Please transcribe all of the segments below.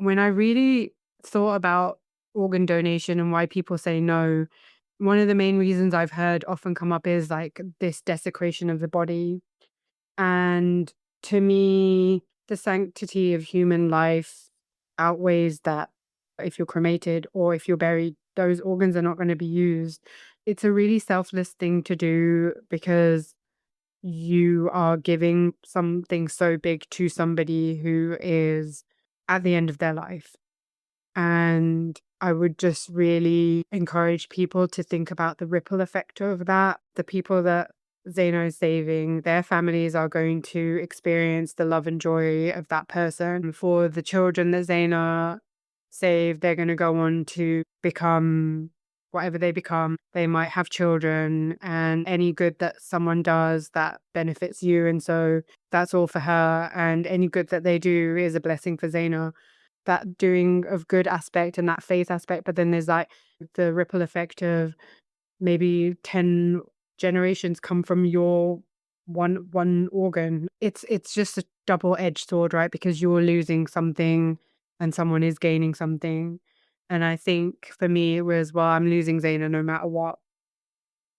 when I really thought about organ donation and why people say no, one of the main reasons I've heard often come up is like this desecration of the body. And to me, the sanctity of human life outweighs that. If you're cremated or if you're buried, those organs are not going to be used. It's a really selfless thing to do because you are giving something so big to somebody who is at the end of their life. And I would just really encourage people to think about the ripple effect of that. The people that Zeynah is saving, their families are going to experience the love and joy of that person. For the children that Zeynah saved, they're going to go on to become whatever they become. They might have children, and any good that someone does that benefits you. And so that's all for her. And any good that they do is a blessing for Zeynah, that doing of good aspect and that faith aspect. But then there's like the ripple effect of maybe 10 generations come from your one organ. It's just a double-edged sword, right? Because you're losing something and someone is gaining something. And I think for me it was, well, I'm losing Zeynah no matter what.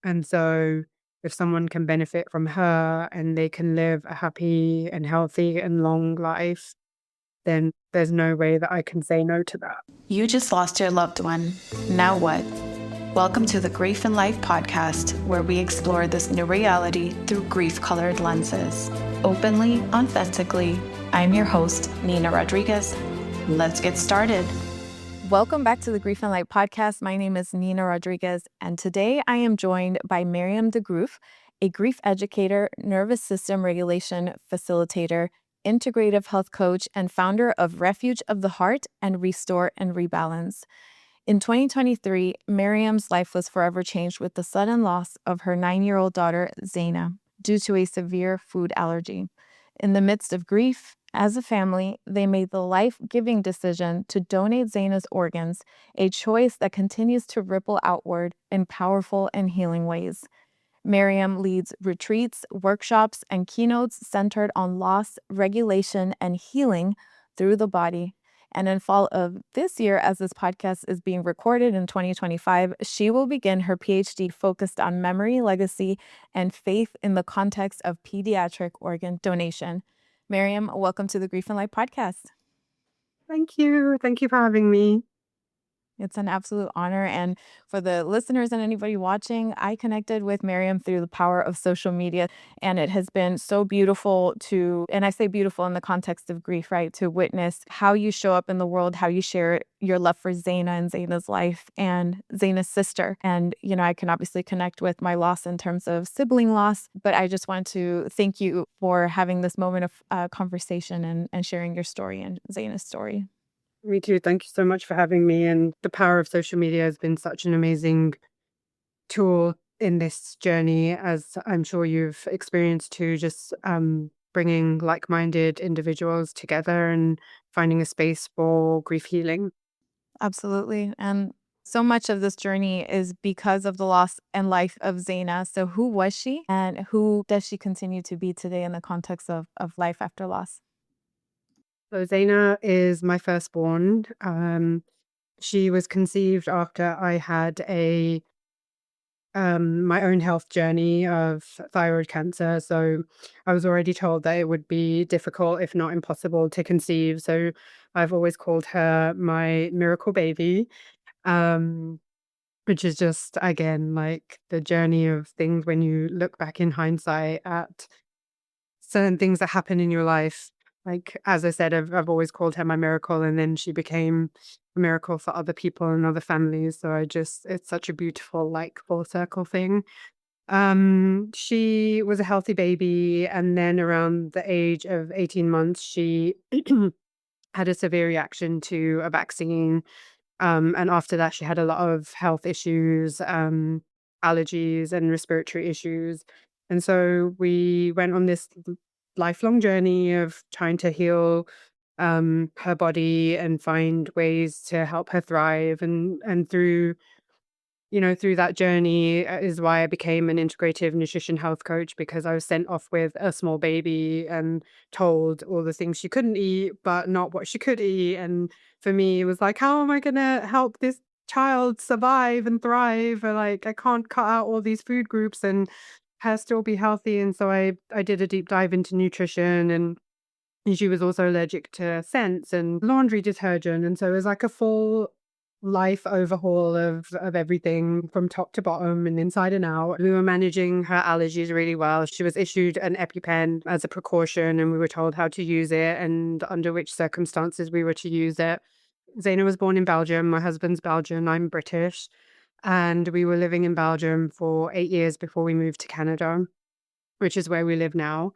And so if someone can benefit from her and they can live a happy and healthy and long life, then there's no way that I can say no to that. You just lost your loved one. Now what? Welcome to the Grief and Life podcast, where we explore this new reality through grief-colored lenses. Openly, authentically, I'm your host, Nina Rodriguez. Let's get started. Welcome back to the Grief and Life podcast. My name is Nina Rodriguez, and today I am joined by Maryam De Groef, a grief educator, nervous system regulation facilitator, integrative health coach, and founder of Refuge of the Heart and Restore and Rebalance. In 2023, Maryam's life was forever changed with the sudden loss of her 9-year-old daughter, Zeynah, due to a severe food allergy. In the midst of grief, as a family, they made the life-giving decision to donate Zeynah's organs, a choice that continues to ripple outward in powerful and healing ways. Maryam leads retreats, workshops, and keynotes centered on loss, regulation, and healing through the body. And in fall of this year, as this podcast is being recorded in 2025, she will begin her PhD focused on memory, legacy, and faith in the context of pediatric organ donation. Maryam, welcome to the Grief and Life podcast. Thank you. Thank you for having me. It's an absolute honor. And for the listeners and anybody watching, I connected with Maryam through the power of social media. And it has been so beautiful and I say beautiful in the context of grief, right? To witness how you show up in the world, how you share your love for Zeynah and Zeynah's life and Zeynah's sister. And, I can obviously connect with my loss in terms of sibling loss, but I just want to thank you for having this moment of conversation and sharing your story and Zeynah's story. Me too. Thank you so much for having me. And the power of social media has been such an amazing tool in this journey, as I'm sure you've experienced too, just bringing like-minded individuals together and finding a space for grief healing. Absolutely. And so much of this journey is because of the loss and life of Zeynah. So who was she and who does she continue to be today in the context of life after loss? So Zeynah is my firstborn. She was conceived after I had my own health journey of thyroid cancer. So I was already told that it would be difficult, if not impossible, to conceive. So I've always called her my miracle baby, um, which is just, again, like the journey of things when you look back in hindsight at certain things that happen in your life. Like, as I said, I've always called her my miracle, and then she became a miracle for other people and other families. So it's such a beautiful, like, full circle thing. She was a healthy baby, and then around the age of 18 months, she had a severe reaction to a vaccine. And after that, she had a lot of health issues, allergies and respiratory issues. And so we went on this lifelong journey of trying to heal her body and find ways to help her thrive. And through through that journey is why I became an integrative nutrition health coach, because I was sent off with a small baby and told all the things she couldn't eat, but not what she could eat. And for me, it was like, how am I going to help this child survive and thrive? Or like, I can't cut out all these food groups and her still be healthy. And so I did a deep dive into nutrition, and she was also allergic to scents and laundry detergent. And so it was like a full life overhaul of everything from top to bottom and inside and out. We were managing her allergies really well. She was issued an EpiPen as a precaution, and we were told how to use it and under which circumstances we were to use it. Zeynah was born in Belgium. My husband's Belgian. I'm British. And we were living in Belgium for 8 years before we moved to Canada, which is where we live now.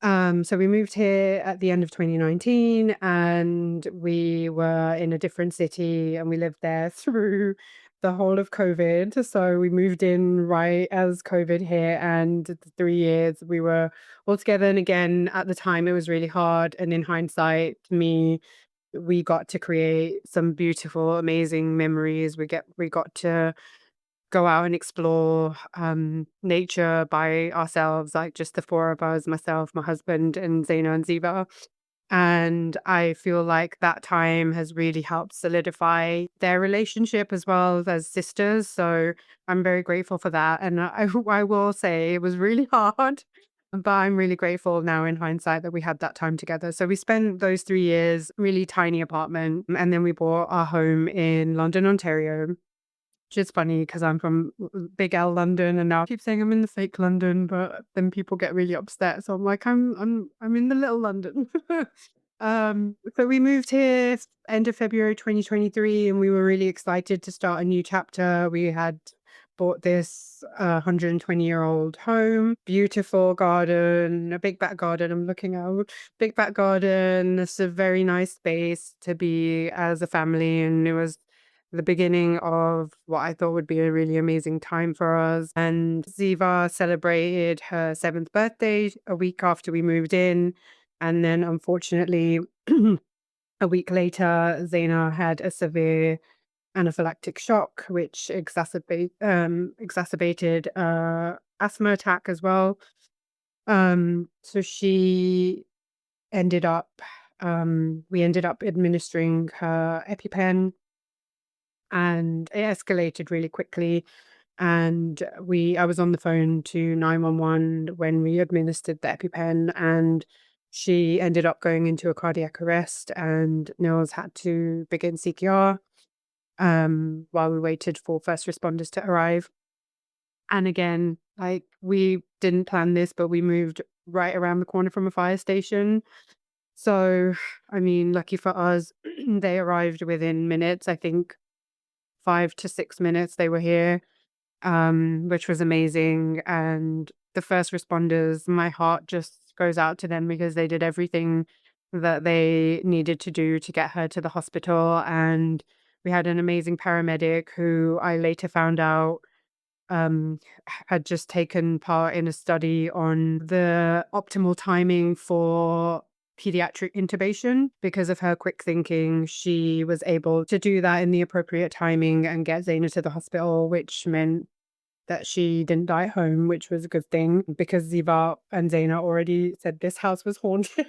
So we moved here at the end of 2019, and we were in a different city, and we lived there through the whole of COVID. So we moved in right as COVID hit, and the 3 years we were all together. And again, at the time, it was really hard. And in hindsight, we got to create some beautiful, amazing memories. We got to go out and explore nature by ourselves, like just the four of us, myself, my husband, and Zeynah and Ziva. And I feel like that time has really helped solidify their relationship as well as sisters. So I'm very grateful for that. And I will say it was really hard, but I'm really grateful now in hindsight that we had that time together. So we spent those 3 years, really tiny apartment, and then we bought our home in London, Ontario. Which is funny because I'm from Big L London, and now I keep saying I'm in the fake London, but then people get really upset. So I'm like, I'm in the little London. So we moved here end of February 2023, and we were really excited to start a new chapter. We had bought this 120-year-old home, beautiful garden, a big back garden. I'm looking out, big back garden. It's a very nice space to be as a family, and it was the beginning of what I thought would be a really amazing time for us. And Ziva celebrated her 7th birthday a week after we moved in. And then, unfortunately, a week later, Zeynah had a severe anaphylactic shock, which exacerbated asthma attack as well. So ended up, we ended up administering her EpiPen, and it escalated really quickly. And I was on the phone to 911 when we administered the EpiPen, and she ended up going into a cardiac arrest, and Nils had to begin CPR while we waited for first responders to arrive. And again, like, we didn't plan this, but we moved right around the corner from a fire station. So, I mean, lucky for us, they arrived within minutes. I think 5 to 6 minutes they were here, which was amazing. And the first responders, my heart just goes out to them because they did everything that they needed to do to get her to the hospital. And we had an amazing paramedic who I later found out um, had just taken part in a study on the optimal timing for pediatric intubation. Because of her quick thinking, she was able to do that in the appropriate timing and get Zeynah to the hospital, which meant that she didn't die at home, which was a good thing, because Ziva and Zeynah already said this house was haunted.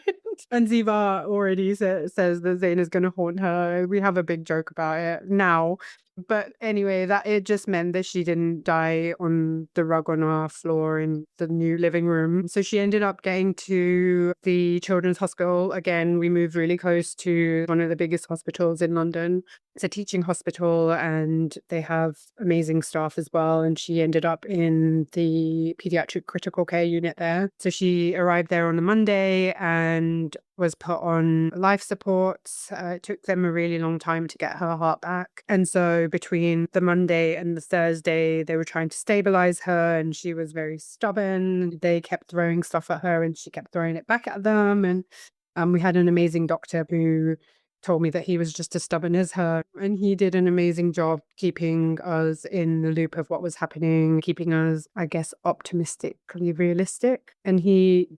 And Ziva already says that Zeynah's going to haunt her. We have a big joke about it now. But anyway, that it just meant that she didn't die on the rug on our floor in the new living room. So she ended up getting to the Children's Hospital. Again, we moved really close to one of the biggest hospitals in London. It's a teaching hospital, and they have amazing staff as well. And she ended up in the pediatric critical care unit there. So she arrived there on a Monday and was put on life support. It took them a really long time to get her heart back. And so between the Monday and the Thursday, they were trying to stabilize her, and she was very stubborn. They kept throwing stuff at her, and she kept throwing it back at them. And we had an amazing doctor who told me that he was just as stubborn as her, and he did an amazing job keeping us in the loop of what was happening, keeping us, I guess, optimistically realistic. And he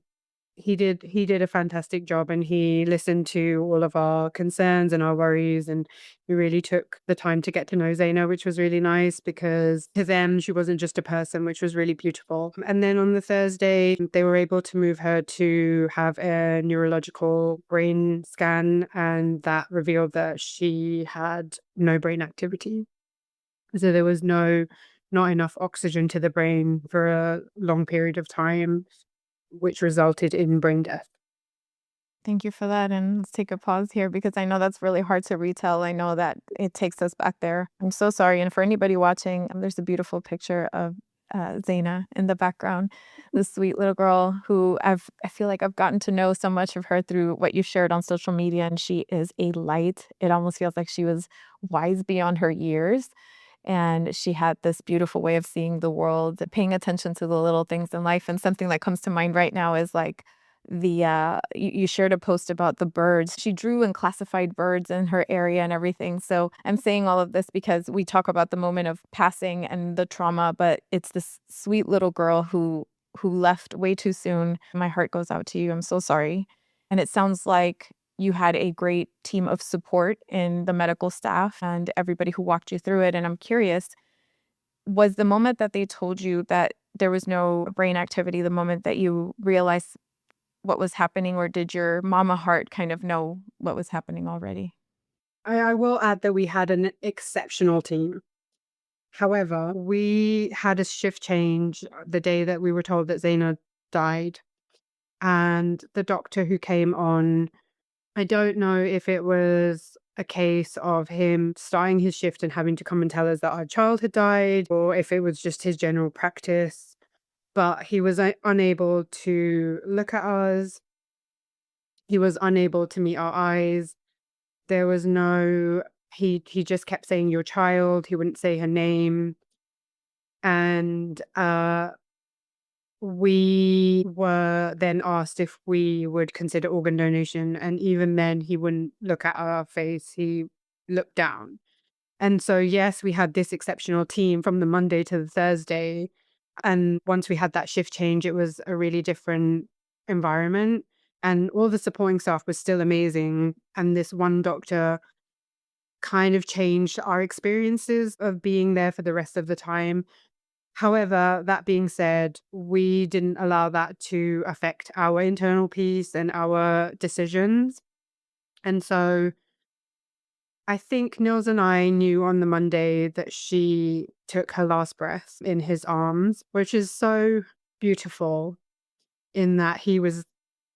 he did a fantastic job, and he listened to all of our concerns and our worries, and he really took the time to get to know Zaina, which was really nice because to them she wasn't just a person, which was really beautiful. And then on the Thursday they were able to move her to have a neurological brain scan, and that revealed that she had no brain activity. So there was not enough oxygen to the brain for a long period of time, which resulted in brain death. Thank you for that. And let's take a pause here because I know that's really hard to retell. I know that it takes us back there. I'm so sorry. And for anybody watching, there's a beautiful picture of Zeynah in the background, the sweet little girl who I feel like I've gotten to know so much of her through what you shared on social media. And she is a light. It almost feels like she was wise beyond her years. And she had this beautiful way of seeing the world, paying attention to the little things in life. And something that comes to mind right now is like you shared a post about the birds. She drew and classified birds in her area and everything. So I'm saying all of this because we talk about the moment of passing and the trauma, but it's this sweet little girl who left way too soon. My heart goes out to you. I'm so sorry. And it sounds like you had a great team of support in the medical staff and everybody who walked you through it. And I'm curious, was the moment that they told you that there was no brain activity the moment that you realized what was happening, or did your mama heart kind of know what was happening already? I will add that we had an exceptional team. However, we had a shift change the day that we were told that Zaina died. And the doctor who came on, I don't know if it was a case of him starting his shift and having to come and tell us that our child had died, or if it was just his general practice. But he was unable to look at us. He was unable to meet our eyes. There was no he just kept saying your child. He wouldn't say her name. And we were then asked if we would consider organ donation, and even then he wouldn't look at our face. He looked down. And so yes, we had this exceptional team from the Monday to the Thursday. And once we had that shift change, it was a really different environment. And all the supporting staff was still amazing. And this one doctor kind of changed our experiences of being there for the rest of the time. However, that being said, we didn't allow that to affect our internal peace and our decisions. And so I think Nils and I knew on the Monday that she took her last breath in his arms, which is so beautiful in that he was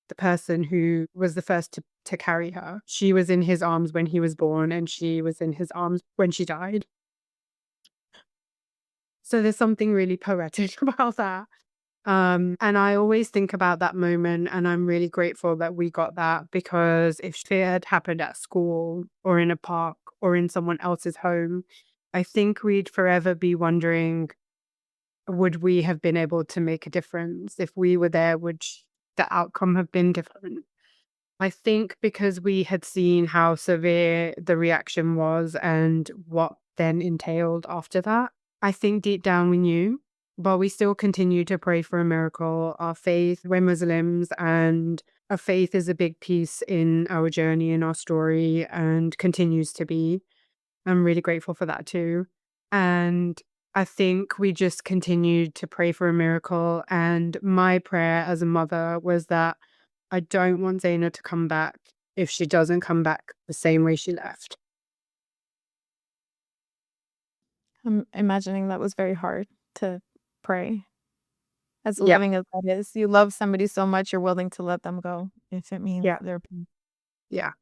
the person who was the first to carry her. She was in his arms when he was born, and she was in his arms when she died. So there's something really poetic about that. And I always think about that moment, and I'm really grateful that we got that, because if it had happened at school or in a park or in someone else's home, I think we'd forever be wondering, would we have been able to make a difference? If we were there, the outcome have been different? I think because we had seen how severe the reaction was and what then entailed after that, I think deep down we knew, but we still continue to pray for a miracle. Our faith, we're Muslims, and our faith is a big piece in our journey, in our story, and continues to be. I'm really grateful for that too. And I think we just continued to pray for a miracle. And my prayer as a mother was that I don't want Zaina to come back if she doesn't come back the same way she left. I'm imagining that was very hard to pray. As Yeah, loving as that is, you love somebody so much, you're willing to let them go if it means yeah, they're yeah.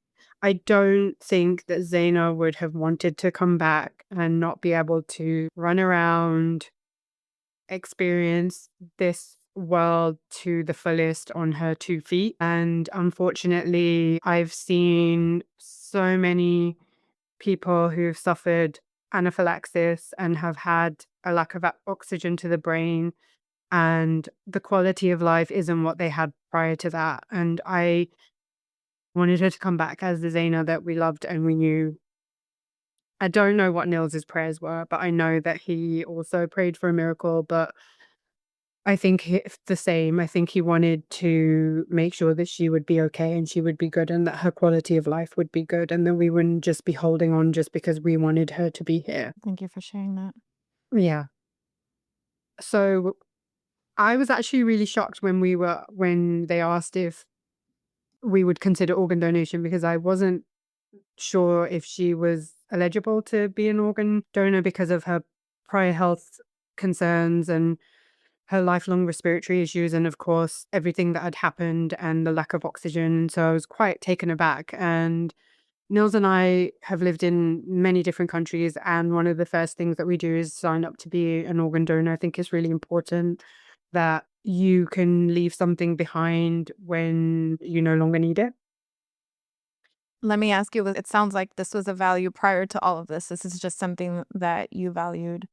I don't think that Zaina would have wanted to come back and not be able to run around, experience this world to the fullest on her 2 feet. And unfortunately, I've seen so many people who've suffered anaphylaxis and have had a lack of oxygen to the brain, and the quality of life isn't what they had prior to that. And I wanted her to come back as the Zaina that we loved and we knew. I don't know what Nils's prayers were, but I know that he also prayed for a miracle. But I think the same. I think he wanted to make sure that she would be okay and she would be good and that her quality of life would be good and that we wouldn't just be holding on just because we wanted her to be here. Thank you for sharing that. Yeah. So I was actually really shocked when they asked if we would consider organ donation because I wasn't sure if she was eligible to be an organ donor because of her prior health concerns and her lifelong respiratory issues and of course everything that had happened and the lack of oxygen. So I was quite taken aback. And Nils and I have lived in many different countries, and one of the first things that we do is sign up to be an organ donor. I think it's really important that you can leave something behind when you no longer need it. Let me ask you, it sounds like this was a value prior to all of this. This is just something that you valued.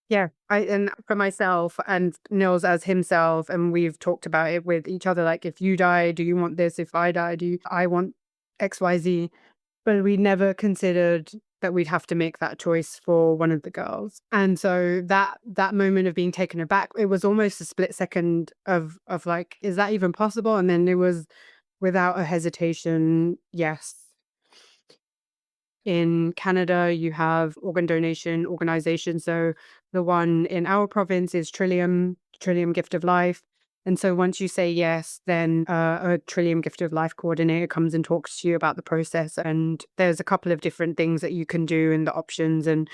Yeah, and for myself and Nils as himself, and we've talked about it with each other. Like, if you die, do you want this? If I die, I want XYZ? But we never considered that we'd have to make that choice for one of the girls. And so that moment of being taken aback, it was almost a split second of like, is that even possible? And then it was without a hesitation, yes. In Canada, you have organ donation organizations. So the one in our province is Trillium Gift of Life. And so once you say yes, then a Trillium Gift of Life coordinator comes and talks to you about the process. And there's a couple of different things that you can do and the options. And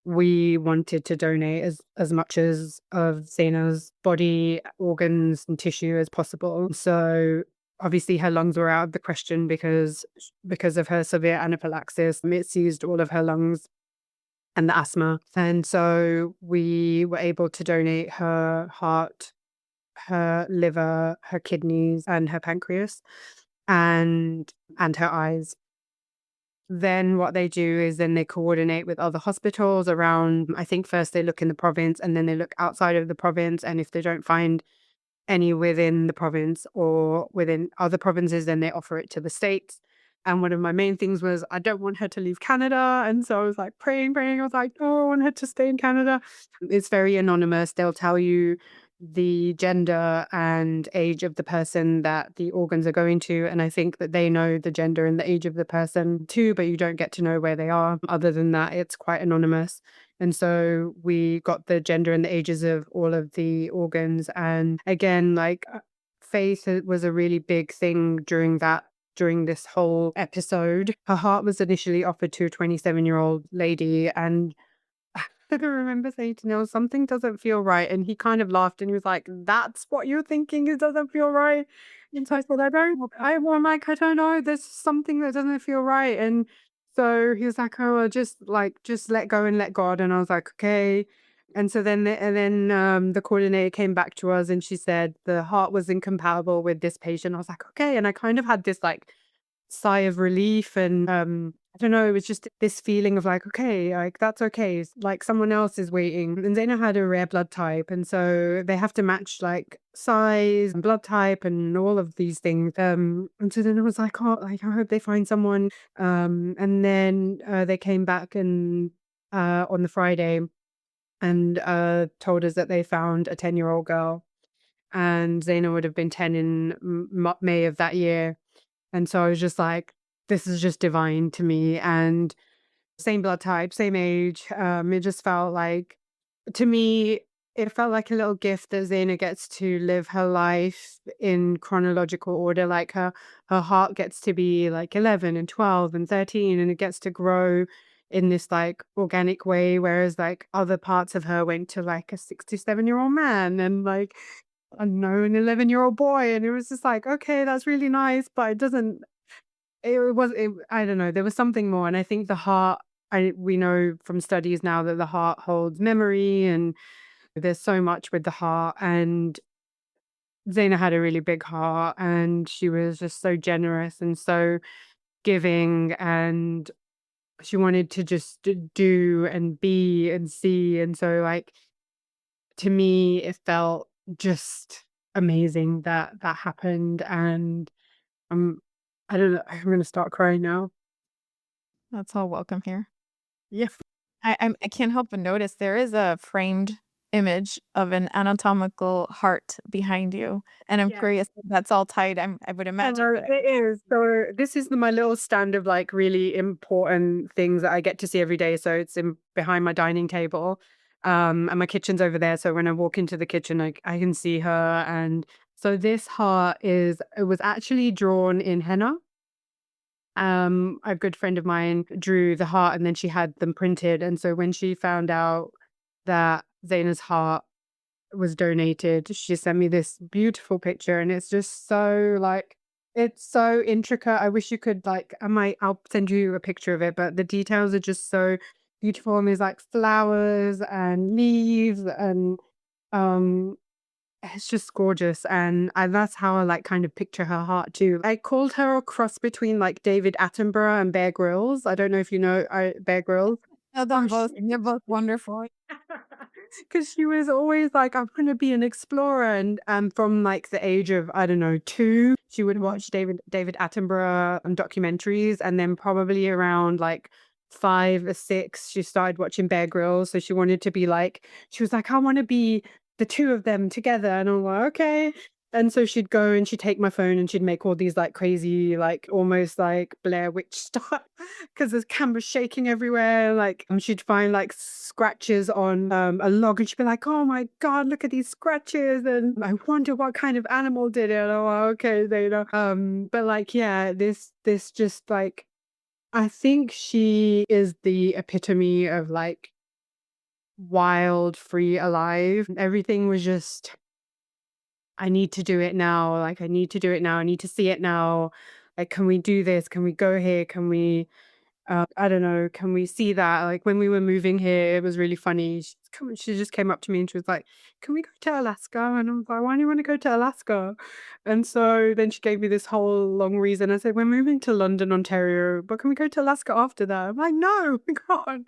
we wanted to donate as much of Zeynah's body, organs, and tissue as possible. So obviously her lungs were out of the question because of her severe anaphylaxis. It seized all of her lungs and the asthma. And so we were able to donate her heart, her liver, her kidneys, and her pancreas and her eyes. Then what they do is then they coordinate with other hospitals around. I think first they look in the province and then they look outside of the province. And if they don't find any within the province or within other provinces, then they offer it to the states. And one of my main things was I don't want her to leave Canada. And so I was like praying. I was like, oh, I want her to stay in Canada. It's very anonymous. They'll tell you the gender and age of the person that the organs are going to. And I think that they know the gender and the age of the person too, but you don't get to know where they are. Other than that, it's quite anonymous. And so we got the gender and the ages of all of the organs. And again, like faith was a really big thing during this whole episode. Her heart was initially offered to a 27-year-old lady, and I can remember saying to Neil, something doesn't feel right. And he kind of laughed and he was like, that's what you're thinking, it doesn't feel right. And so I said, I'm like, I don't know, there's something that doesn't feel right. And so he was like, oh, well, just let go and let God. And I was like, okay. And so then the coordinator came back to us and she said the heart was incompatible with this patient. I was like, okay. And I kind of had this like sigh of relief and I don't know, it was just this feeling of like, okay, like that's okay. Like someone else is waiting. And Zeynah had a rare blood type, and so they have to match like size and blood type and all of these things. And so then it was like, oh, like I hope they find someone. And then they came back and on the Friday and told us that they found a 10-year-old girl, and Zeynah would have been 10 in May of that year. And so I was just like, this is just divine to me. And same blood type, same age. It just felt like, to me, it felt like a little gift that Zeynah gets to live her life in chronological order. Like her heart gets to be like 11 and 12 and 13, and it gets to grow in this like organic way. Whereas like other parts of her went to like a 67-year-old man and like, I don't know, an 11-year-old boy. And it was just like, okay, that's really nice, but it doesn't, I don't know, there was something more. And I think the heart, we know from studies now that the heart holds memory and there's so much with the heart. And Zaina had a really big heart and she was just so generous and so giving, and she wanted to just do and be and see. And so like, to me, it felt just amazing that that happened. And I'm, I don't know, I'm going to start crying now. That's all welcome here. Yeah. I can't help but notice there is a framed image of an anatomical heart behind you. And I'm Yeah. curious if that's all tied. I would imagine. But It is. So this is my little stand of like really important things that I get to see every day. So it's in behind my dining table. And my kitchen's over there. So when I walk into the kitchen, I can see her. And so this heart it was actually drawn in henna. A good friend of mine drew the heart and then she had them printed. And so when she found out that Zeynah's heart was donated, she sent me this beautiful picture and it's just so like it's so intricate. I wish you could like I'll send you a picture of it, but the details are just so beautiful and there's like flowers and leaves and um it's just gorgeous and that's how I like kind of picture her heart too. I called her a cross between like David Attenborough and Bear Grylls. I don't know if you know Bear Grylls. no, them both. You're both wonderful. Because she was always like, I'm going to be an explorer. And from like the age of, I don't know, 2, she would watch David Attenborough documentaries. And then probably around like 5 or 6, she started watching Bear Grylls. So she wanted to be like, she was like, I want to be the two of them together. And I'm like, okay. And so she'd go and she'd take my phone and she'd make all these like crazy, like almost like Blair Witch stuff because there's cameras shaking everywhere. Like she'd find like scratches on a log and she'd be like, oh my God, look at these scratches. And I wonder what kind of animal did it. Oh, okay, they know. But like, yeah, this just like, I think she is the epitome of like wild, free, alive. Everything was just I need to do it now. Like, I need to do it now. I need to see it now. Like, can we do this? Can we go here? Can we I don't know, can we see that? Like when we were moving here, it was really funny. She just came up to me and she was like, can we go to Alaska? And I was like, why do you want to go to Alaska? And so then she gave me this whole long reason. I said, we're moving to London, Ontario, but can we go to Alaska after that? I'm like, no, we can't.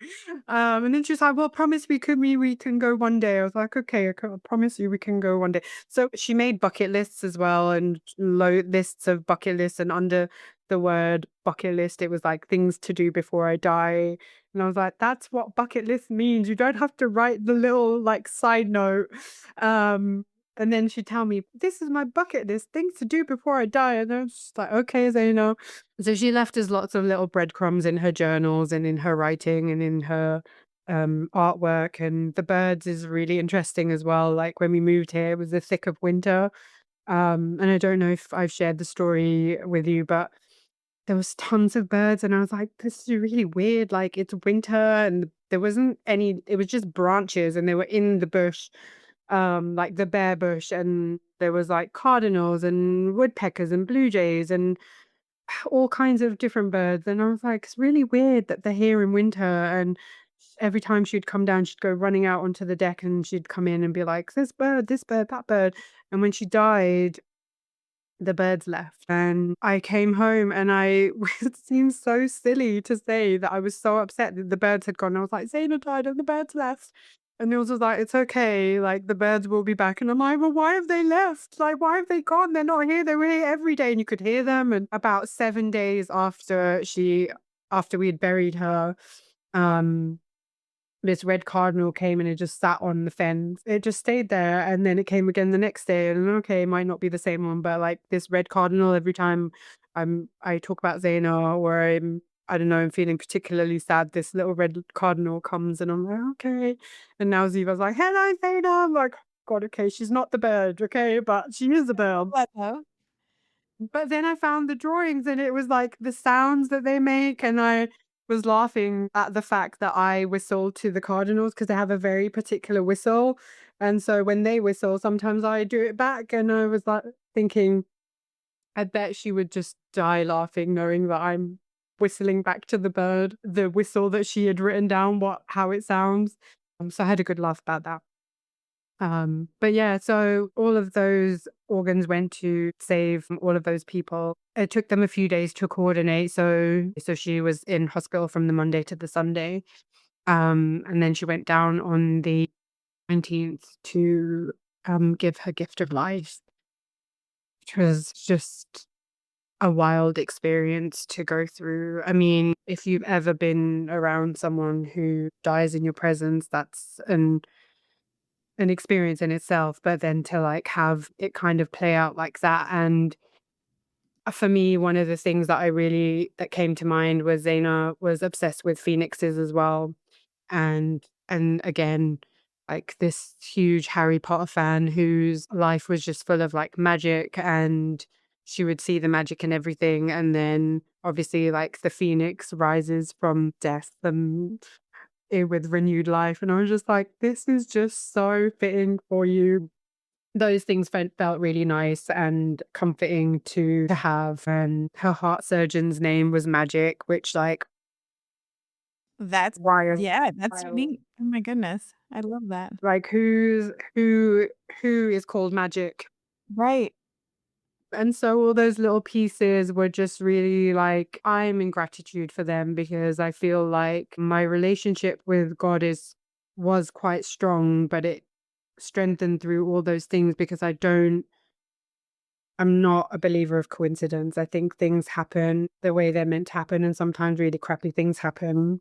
And then she's like, well, promise we can go one day. I was like, okay, I promise you we can go one day. So she made bucket lists as well and lists of bucket lists and under the word bucket list, it was like things to do before I die. And I was like, that's what bucket list means. You don't have to write the little like side note. And then she'd tell me, this is my bucket list, things to do before I die. And I was just like, okay, Zeynah. So she left us lots of little breadcrumbs in her journals and in her writing and in her artwork. And the birds is really interesting as well. Like when we moved here, it was the thick of winter. And I don't know if I've shared the story with you, but there was tons of birds and I was like, this is really weird. Like it's winter and there wasn't any, it was just branches and they were in the bush, like the bare bush. And there was like cardinals and woodpeckers and blue jays and all kinds of different birds. And I was like, it's really weird that they're here in winter. And every time she'd come down, she'd go running out onto the deck and she'd come in and be like, this bird, that bird. And when she died, the birds left and I came home and it seems so silly to say that I was so upset that the birds had gone. I was like, Zeynah died and the birds left. And Niels was like, it's okay, like the birds will be back. And I'm like, well, why have they left? Like, why have they gone? They're not here. They were here every day and you could hear them. And about 7 days after we had buried her, um, this red cardinal came and it just sat on the fence. It just stayed there and then it came again the next day and okay, it might not be the same one, but like this red cardinal every time I talk about Zeynah or I don't know, I'm feeling particularly sad, this little red cardinal comes and I'm like, okay. And now Ziva's like, hello Zeynah. I'm like, God, okay, she's not the bird, okay, but she is a bird. But then I found the drawings and it was like the sounds that they make and I was laughing at the fact that I whistle to the cardinals because they have a very particular whistle. And so when they whistle, sometimes I do it back and I was like thinking, I bet she would just die laughing knowing that I'm whistling back to the bird, the whistle that she had written down, how it sounds. So I had a good laugh about that. But yeah, so all of those organs went to save all of those people. It took them a few days to coordinate. So she was in hospital from the Monday to the Sunday. And then she went down on the 19th to give her gift of life, which was just a wild experience to go through. I mean, if you've ever been around someone who dies in your presence, that's an an experience in itself, but then to like have it kind of play out like that. And for me, one of the things that came to mind was Zeynah was obsessed with phoenixes as well. And again, like this huge Harry Potter fan whose life was just full of like magic, and she would see the magic in everything. And then obviously like the phoenix rises from death with renewed life. And I was just like, this is just so fitting for you. Those things felt really nice and comforting to have. And her heart surgeon's name was Magic, which like That's wild. yeah, that's unique. Oh my goodness. I love that. Like who is called Magic? Right. And so all those little pieces were just really like, I'm in gratitude for them, because I feel like my relationship with God was quite strong, but it strengthened through all those things, because I'm not a believer of coincidence. I think things happen the way they're meant to happen, and sometimes really crappy things happen.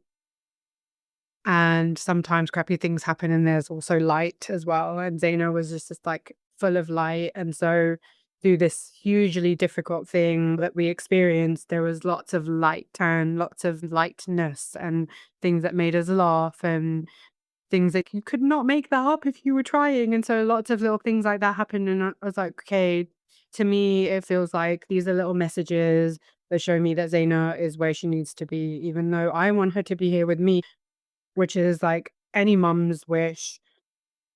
And sometimes crappy things happen, and there's also light as well. And Zaina was just like full of light. And so through this hugely difficult thing that we experienced, there was lots of light and lots of lightness and things that made us laugh, and things that you could not make that up if you were trying. And so lots of little things like that happened. And I was like, okay, to me, it feels like these are little messages that show me that Zaina is where she needs to be, even though I want her to be here with me, which is like any mum's wish.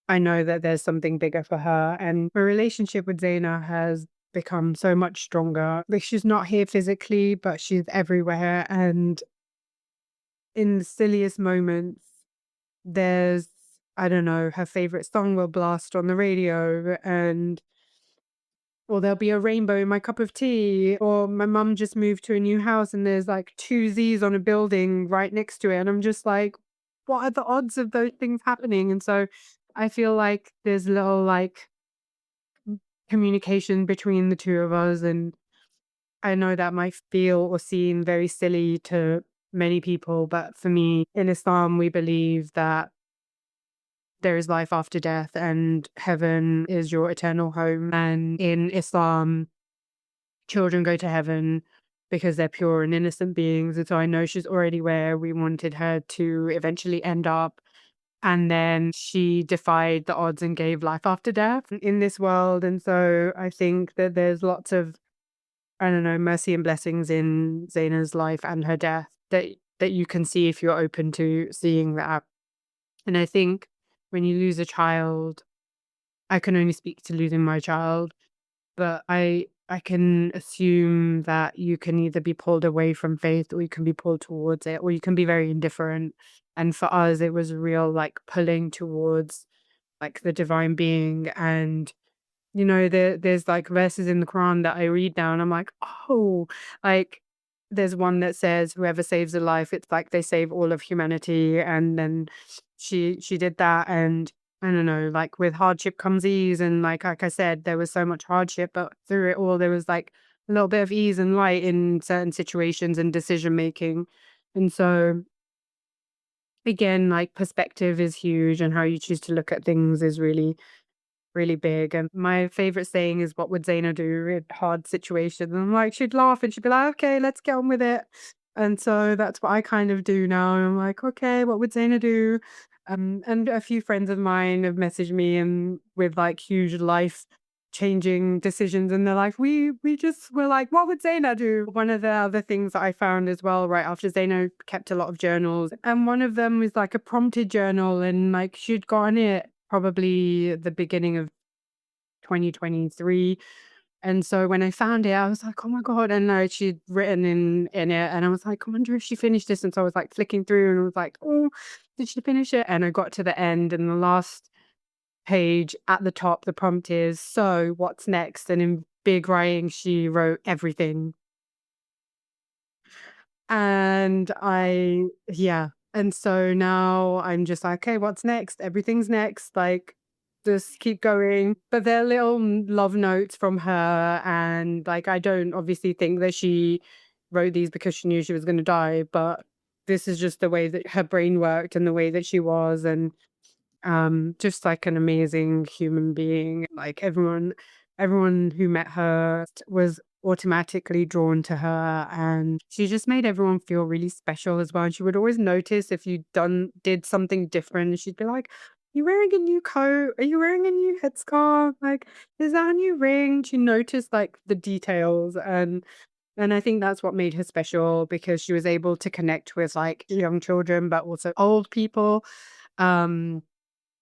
I know that there's something bigger for her. And her relationship with Zaina has become so much stronger. Like, she's not here physically, but she's everywhere. And in the silliest moments, there's, I don't know, her favorite song will blast on the radio, or there'll be a rainbow in my cup of tea, or my mum just moved to a new house and there's like two Z's on a building right next to it. And I'm just like, what are the odds of those things happening? And so I feel like there's little like communication between the two of us. And I know that might feel or seem very silly to many people, but for me, in Islam, we believe that there is life after death and heaven is your eternal home. And in Islam, children go to heaven because they're pure and innocent beings. And so I know she's already where we wanted her to eventually end up. And then she defied the odds and gave life after death in this world. And so I think that there's lots of, I don't know, mercy and blessings in Zaina's life and her death that you can see if you're open to seeing that. And I think when you lose a child, I can only speak to losing my child, but I can assume that you can either be pulled away from faith or you can be pulled towards it, or you can be very indifferent. And for us, it was real like pulling towards like the divine being. And there's like verses in the Quran that I read now and I'm like, oh, like there's one that says whoever saves a life, it's like they save all of humanity. And then she did that. And I don't know, like with hardship comes ease. And like I said, there was so much hardship, but through it all, there was like a little bit of ease and light in certain situations and decision making. And so again, like perspective is huge, and how you choose to look at things is really really big. And my favorite saying is, what would Zaina do in hard situations? And I'm like, she'd laugh and she'd be like, okay, let's get on with it. And so that's what I kind of do now. I'm like, okay, what would Zaina do? And a few friends of mine have messaged me and with like huge life changing decisions, and they're like, we just were like, what would Zaina do? One of the other things that I found as well, right after, Zaina kept a lot of journals, and one of them was like a prompted journal, and like she'd got on it probably the beginning of 2023. And so when I found it, I was like, oh my God. And she'd written in it. And I was like, I wonder if she finished this. And so I was like flicking through and I was like, oh, did she finish it? And I got to the end, and the last page at the top, the prompt is, so what's next? And in big writing, she wrote everything. And yeah. And so now I'm just like, okay, what's next? Everything's next. Like, just keep going. But they're little love notes from her. And like, I don't obviously think that she wrote these because she knew she was going to die, but this is just the way that her brain worked and the way that she was. And Just like an amazing human being. Like everyone who met her was automatically drawn to her, and she just made everyone feel really special as well. And she would always notice if you did something different, and she'd be like, "You wearing a new coat? Are you wearing a new headscarf? Like, is that a new ring?" She noticed like the details, and I think that's what made her special, because she was able to connect with like young children, but also old people. Um,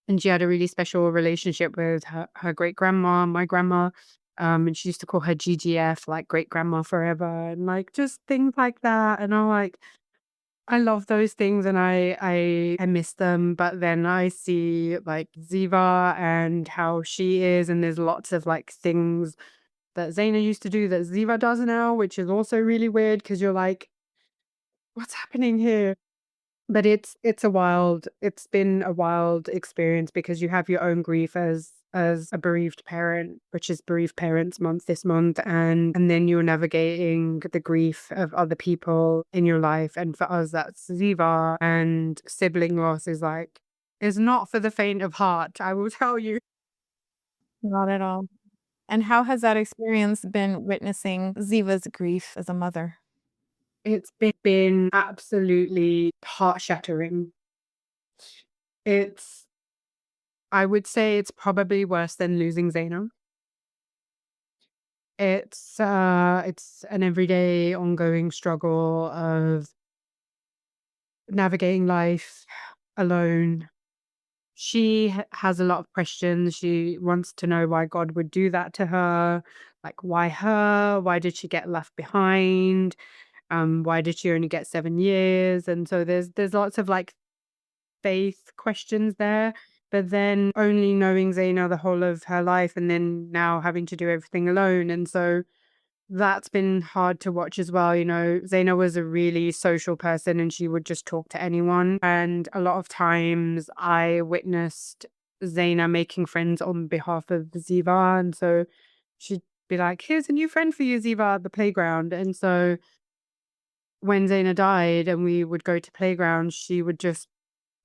and she had a really special relationship with her great grandma, my grandma. And she used to call her GGF, like great grandma forever, and like just things like that. And I love those things, and I miss them. But then I see like Ziva and how she is, and there's lots of like things that Zeynah used to do that Ziva does now, which is also really weird, because you're like, what's happening here? But it's been a wild experience, because you have your own grief as a bereaved parent, which is bereaved parents month this month, and then you're navigating the grief of other people in your life. And for us, that's Ziva, and sibling loss is not for the faint of heart, I will tell you. Not at all. And how has that experience been witnessing Ziva's grief as a mother? It's been absolutely heart-shattering. It's I would say it's probably worse than losing Zainab. It's an everyday ongoing struggle of navigating life alone. She has a lot of questions. She wants to know why God would do that to her. Like, why her? Why did she get left behind? Why did she only get 7 years? And so there's lots of like faith questions there. But then only knowing Zaina the whole of her life, and then now having to do everything alone. And so that's been hard to watch as well. Zaina was a really social person, and she would just talk to anyone. And a lot of times I witnessed Zaina making friends on behalf of Ziva. And so she'd be like, "Here's a new friend for you, Ziva," at the playground. And so when Zaina died and we would go to playgrounds, she would just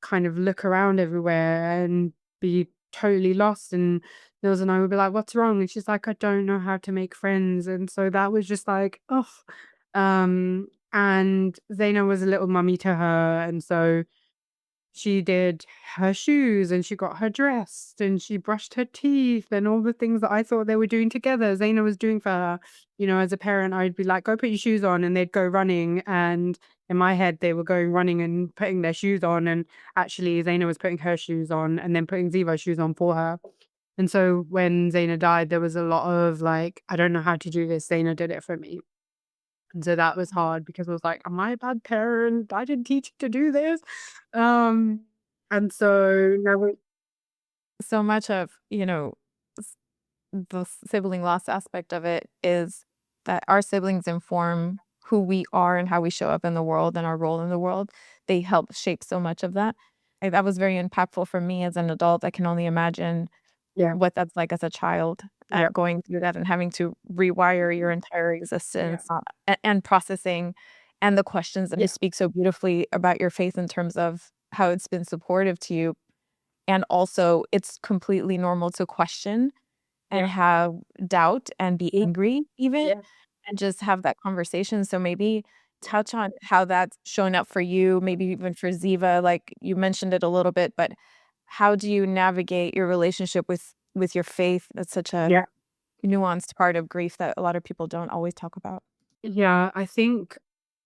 kind of look around everywhere and be totally lost. And Nils and I would be like, "What's wrong?" And she's like, "I don't know how to make friends." And so that was just like, oh. And Zaina was a little mummy to her. And so she did her shoes, and she got her dressed, and she brushed her teeth, and all the things that I thought they were doing together, Zaina was doing for her. As a parent, I'd be like, "Go put your shoes on," and they'd go running. And in my head, they were going running and putting their shoes on. And actually, Zaina was putting her shoes on and then putting Ziva's shoes on for her. And so when Zaina died, there was a lot of like, "I don't know how to do this. Zaina did it for me." And so that was hard, because I was like, "Am I a bad parent? I didn't teach you to do this." Um, and so now we So much of, s- the sibling loss aspect of it is that our siblings inform who we are and how we show up in the world and our role in the world. They help shape so much of that. That was very impactful for me as an adult. I can only imagine yeah, what that's like as a child, yeah, going through that and having to rewire your entire yeah, existence, and processing, and the questions that you yeah, speak so beautifully about your faith in terms of how it's been supportive to you. And also, it's completely normal to question and yeah, have doubt and be angry even, yeah, and just have that conversation. So maybe touch on how that's shown up for you, maybe even for Ziva, like you mentioned it a little bit, but how do you navigate your relationship with your faith? That's such a yeah. nuanced part of grief that a lot of people don't always talk about. Yeah, I think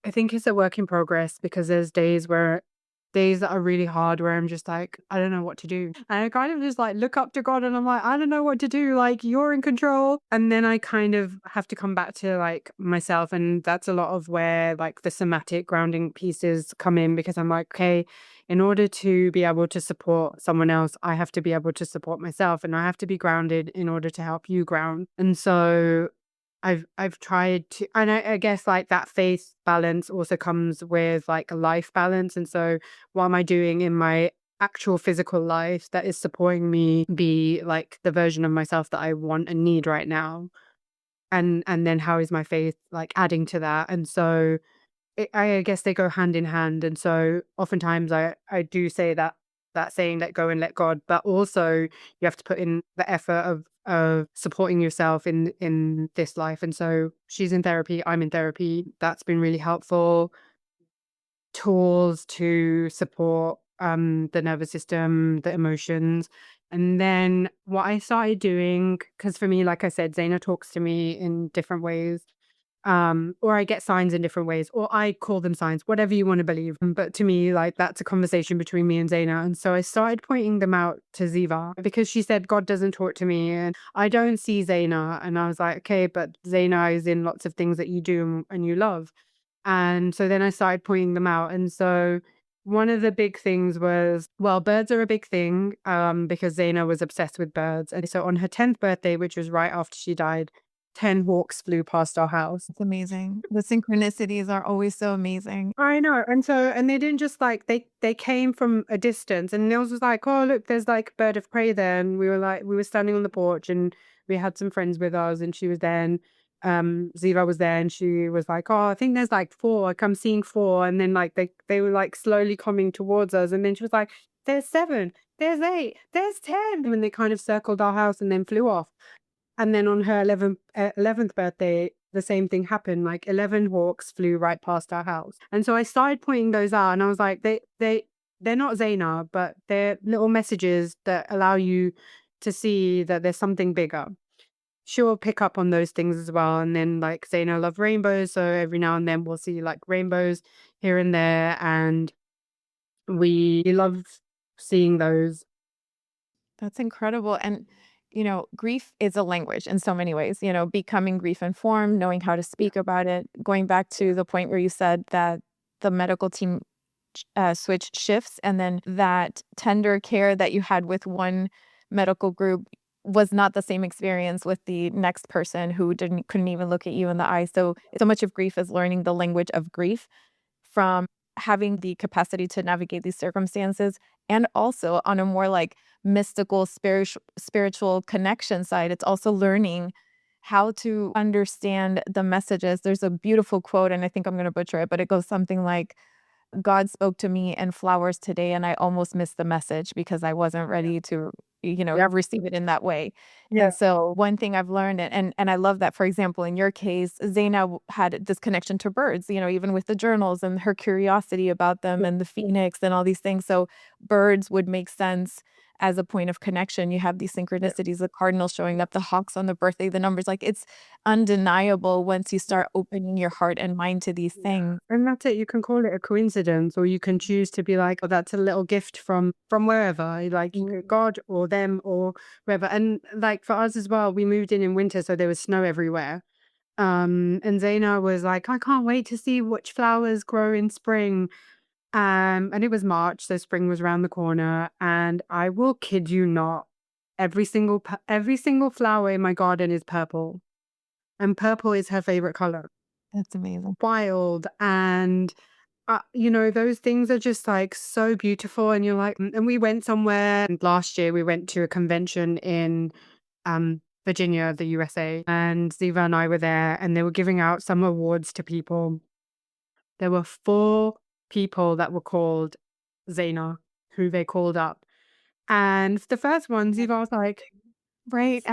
it's a work in progress, because there's days that are really hard where I'm just like, I don't know what to do. And I kind of just like look up to God, and I'm like, I don't know what to do. Like, you're in control. And then I kind of have to come back to like myself. And that's a lot of where like the somatic grounding pieces come in, because I'm like, okay, in order to be able to support someone else, I have to be able to support myself, and I have to be grounded in order to help you ground. And so I've tried to, and I guess like that faith balance also comes with like a life balance. And so what am I doing in my actual physical life that is supporting me be like the version of myself that I want and need right now? And then how is my faith like adding to that? And so I guess they go hand in hand. And so oftentimes I do say that that saying, let go and let God, but also you have to put in the effort of supporting yourself in this life. And so she's in therapy, I'm in therapy. That's been really helpful. Tools to support the nervous system, the emotions. And then what I started doing, because for me, like I said, Zeynah talks to me in different ways, or I get signs in different ways, or I call them signs, whatever you want to believe. But to me, like that's a conversation between me and Zeynah. And so I started pointing them out to Ziva because she said, God doesn't talk to me and I don't see Zeynah. And I was like, okay, but Zeynah is in lots of things that you do and you love. And so then I started pointing them out. And so one of the big things was, well, birds are a big thing, because Zeynah was obsessed with birds. And so on her 10th birthday, which was right after she died, 10 hawks flew past our house. It's amazing. The synchronicities are always so amazing. I know. And so, and they didn't just like, they came from a distance, and Nils was like, oh, look, there's like a bird of prey there. And we were like, we were standing on the porch and we had some friends with us and she was there, and Ziva was there, and she was like, oh, I think there's like four, like I'm seeing four. And then like they were like slowly coming towards us. And then she was like, there's seven, there's eight, there's 10. And they kind of circled our house and then flew off. And then on her 11th birthday, the same thing happened. Like 11 hawks flew right past our house. And so I started pointing those out, and I was like, they're not Zeynah, but they're little messages that allow you to see that there's something bigger. She'll pick up on those things as well. And then like Zeynah love rainbows. So every now and then we'll see like rainbows here and there. And we love seeing those. That's incredible. And, grief is a language in so many ways, becoming grief informed, knowing how to speak about it, going back to the point where you said that the medical team switch shifts, and then that tender care that you had with one medical group was not the same experience with the next person who couldn't even look at you in the eye. So much of grief is learning the language of grief, from having the capacity to navigate these circumstances, and also on a more like mystical spiritual connection side, it's also learning how to understand the messages. There's a beautiful quote, and I think I'm going to butcher it, but it goes something like, God spoke to me in flowers today, and I almost missed the message because I wasn't ready to, receive it in that way. Yeah. And so one thing I've learned, and I love that, for example, in your case, Zeynah had this connection to birds, even with the journals and her curiosity about them and the phoenix and all these things. So birds would make sense as a point of connection. You have these synchronicities, the cardinals showing up, the hawks on the birthday, the numbers, like it's undeniable once you start opening your heart and mind to these things. And that's it. You can call it a coincidence, or you can choose to be like, oh, that's a little gift from wherever, like God or them or wherever. And like for us as well, we moved in winter, so there was snow everywhere. And Zeynah was like, I can't wait to see which flowers grow in spring. And it was March, so spring was around the corner. And I will kid you not, every single flower in my garden is purple, and purple is her favorite color. That's amazing. Wild. And those things are just like so beautiful. And you're like, and we went somewhere, and last year we went to a convention in Virginia, the USA, and Ziva and I were there, and they were giving out some awards to people. There were 4 people that were called Zeynah, who they called up. And the first one, Ziva was like, right.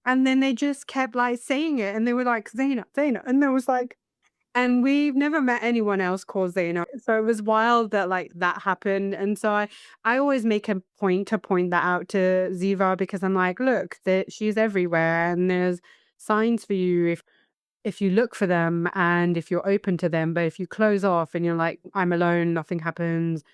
And then they just kept like saying it, and they were like, Zeynah, Zeynah. And there was like, and we've never met anyone else called Zeynah. So it was wild that like that happened. And so I always make a point to point that out to Ziva, because I'm like, look, that she's everywhere, and there's signs for you if you look for them and if you're open to them. But if you close off and you're like, I'm alone, nothing happens,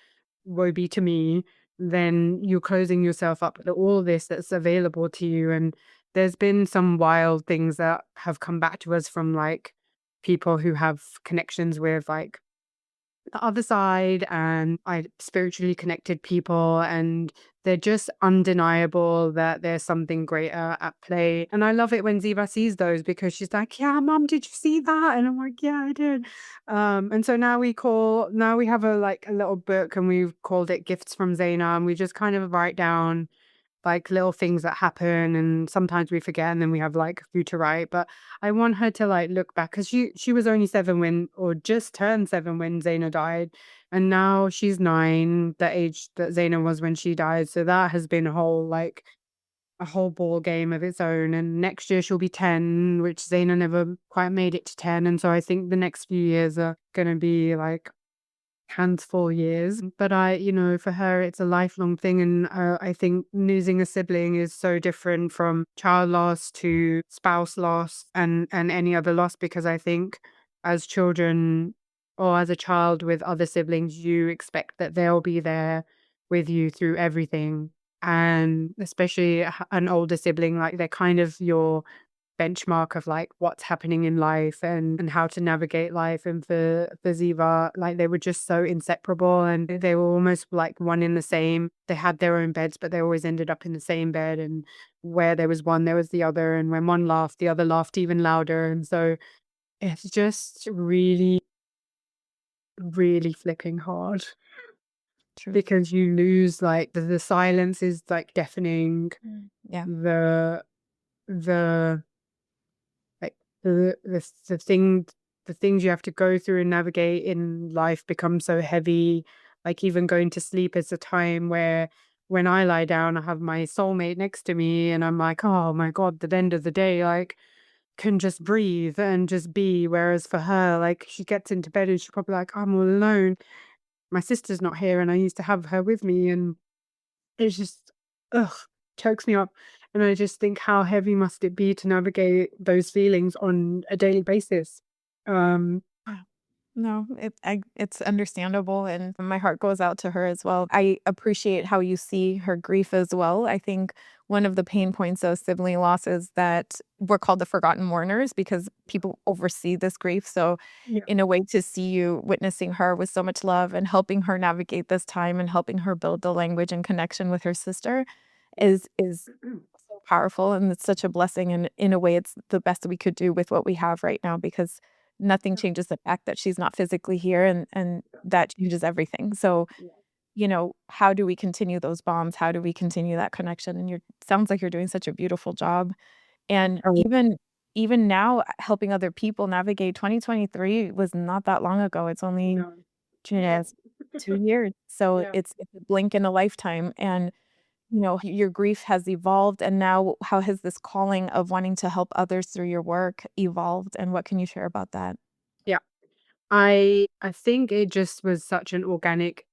woe be to me, then you're closing yourself up to all this that's available to you. And there's been some wild things that have come back to us from like people who have connections with like the other side, and I spiritually connected people, and they're just undeniable that there's something greater at play. And I love it when Ziva sees those, because she's like, yeah, Mom, did you see that? And I'm like, yeah, I did. And so now we have a little book, and we've called it Gifts from Zeynah, and we just kind of write down like little things that happen, and sometimes we forget and then we have like a few to write. But I want her to like look back, because she was only 7 when, or just turned 7 when Zeynah died, and now she's 9, the age that Zeynah was when she died. So that has been a whole ball game of its own. And next year she'll be 10, which Zeynah never quite made it to 10. And so I think the next few years are gonna be like handful years. But for her, it's a lifelong thing. And I think losing a sibling is so different from child loss to spouse loss and any other loss, because I think as children, or as a child with other siblings, you expect that they'll be there with you through everything. And especially an older sibling, like they're kind of your benchmark of like what's happening in life and how to navigate life. And for Ziva, like they were just so inseparable, and they were almost like one in the same. They had their own beds, but they always ended up in the same bed. And where there was one, there was the other. And when one laughed, the other laughed even louder. And so it's just really, really flipping hard, True. because you lose like the silence is like deafening. Yeah. The the like the thing the things you have to go through and navigate in life become so heavy. Like even going to sleep is a time where, when I lie down, I have my soulmate next to me, and I'm like, oh my god, the end of the day, like, can just breathe and just be. Whereas for her, like, she gets into bed and she's probably like, I'm all alone, my sister's not here, and I used to have her with me. And it's just, ugh, chokes me up. And I just think, how heavy must it be to navigate those feelings on a daily basis? Um, Yeah. No, it's understandable, and my heart goes out to her as well. I appreciate how you see her grief as well. I think one of the pain points of sibling loss is that we're called the forgotten mourners because people oversee this grief. So, yeah. in a way, to see you witnessing her with so much love and helping her navigate this time and helping her build the language and connection with her sister is so powerful, and it's such a blessing. And in a way, it's the best we could do with what we have right now, because nothing changes the fact that she's not physically here, and that changes everything. So, how do we continue those bonds? How do we continue that connection? And you're sounds like you're doing such a beautiful job. And Oh, even now, helping other people navigate 2023 was not that long ago. It's only no. yes, 2 years. So Yeah. it's a blink in a lifetime. And your grief has evolved, and now how has this calling of wanting to help others through your work evolved, and what can you share about that? Yeah. I think it just was such an organic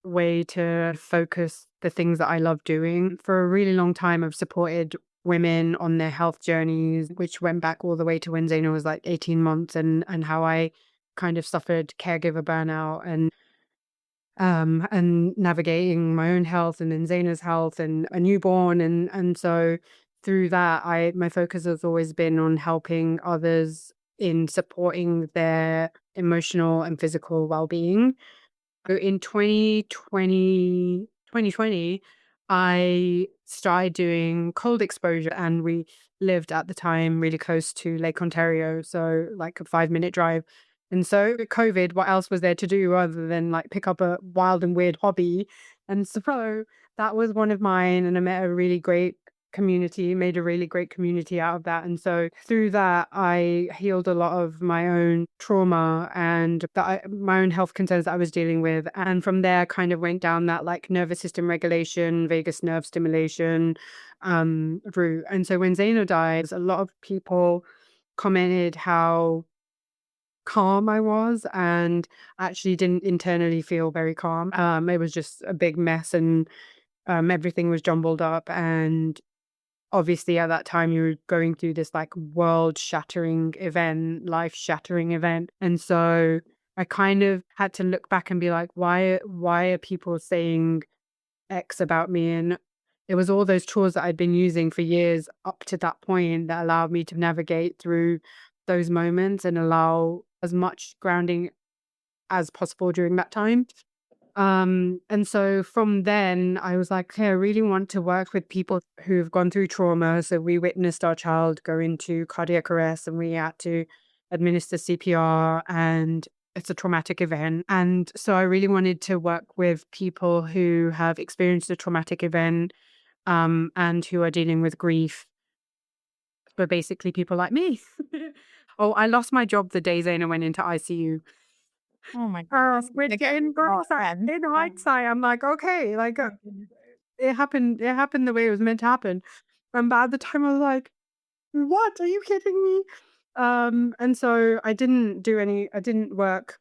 way to focus the things that I love doing. For a really long time, I've supported women on their health journeys, which went back all the way to when Zaina was like 18 months, and how I kind of suffered caregiver burnout, and navigating my own health and then Zaina's health and a newborn. And so through that, my focus has always been on helping others in supporting their emotional and physical well-being. So in 2020, I started doing cold exposure, and we lived at the time really close to Lake Ontario, so like a 5-minute drive. And so with COVID, what else was there to do other than like pick up a wild and weird hobby? And so that was one of mine, and I met a really great community, made a really great community out of that. And so through that, I healed a lot of my own trauma and my own health concerns that I was dealing with. And from there, kind of went down that like nervous system regulation, vagus nerve stimulation route. And so when Zaina died, a lot of people commented how calm I was, and actually didn't internally feel very calm. It was just a big mess, and everything was jumbled up. And obviously at that time you were going through this like world shattering event, life shattering event. And so I kind of had to look back and be like, why are people saying X about me? And it was all those tools that I'd been using for years up to that point that allowed me to navigate through those moments and allow as much grounding as possible during that time. And so from then I was like, okay, I really want to work with people who've gone through trauma. So we witnessed our child go into cardiac arrest, and we had to administer CPR, and it's a traumatic event. And so I really wanted to work with people who have experienced a traumatic event, and who are dealing with grief, but basically people like me. Oh, I lost my job the day Zeynah went into ICU. Oh my goodness. Which Like, in friend. in hindsight, I'm like, okay, like it happened. It happened the way it was meant to happen. And but at the time, I was like, "What? Are you kidding me?" And so I didn't do any. I didn't work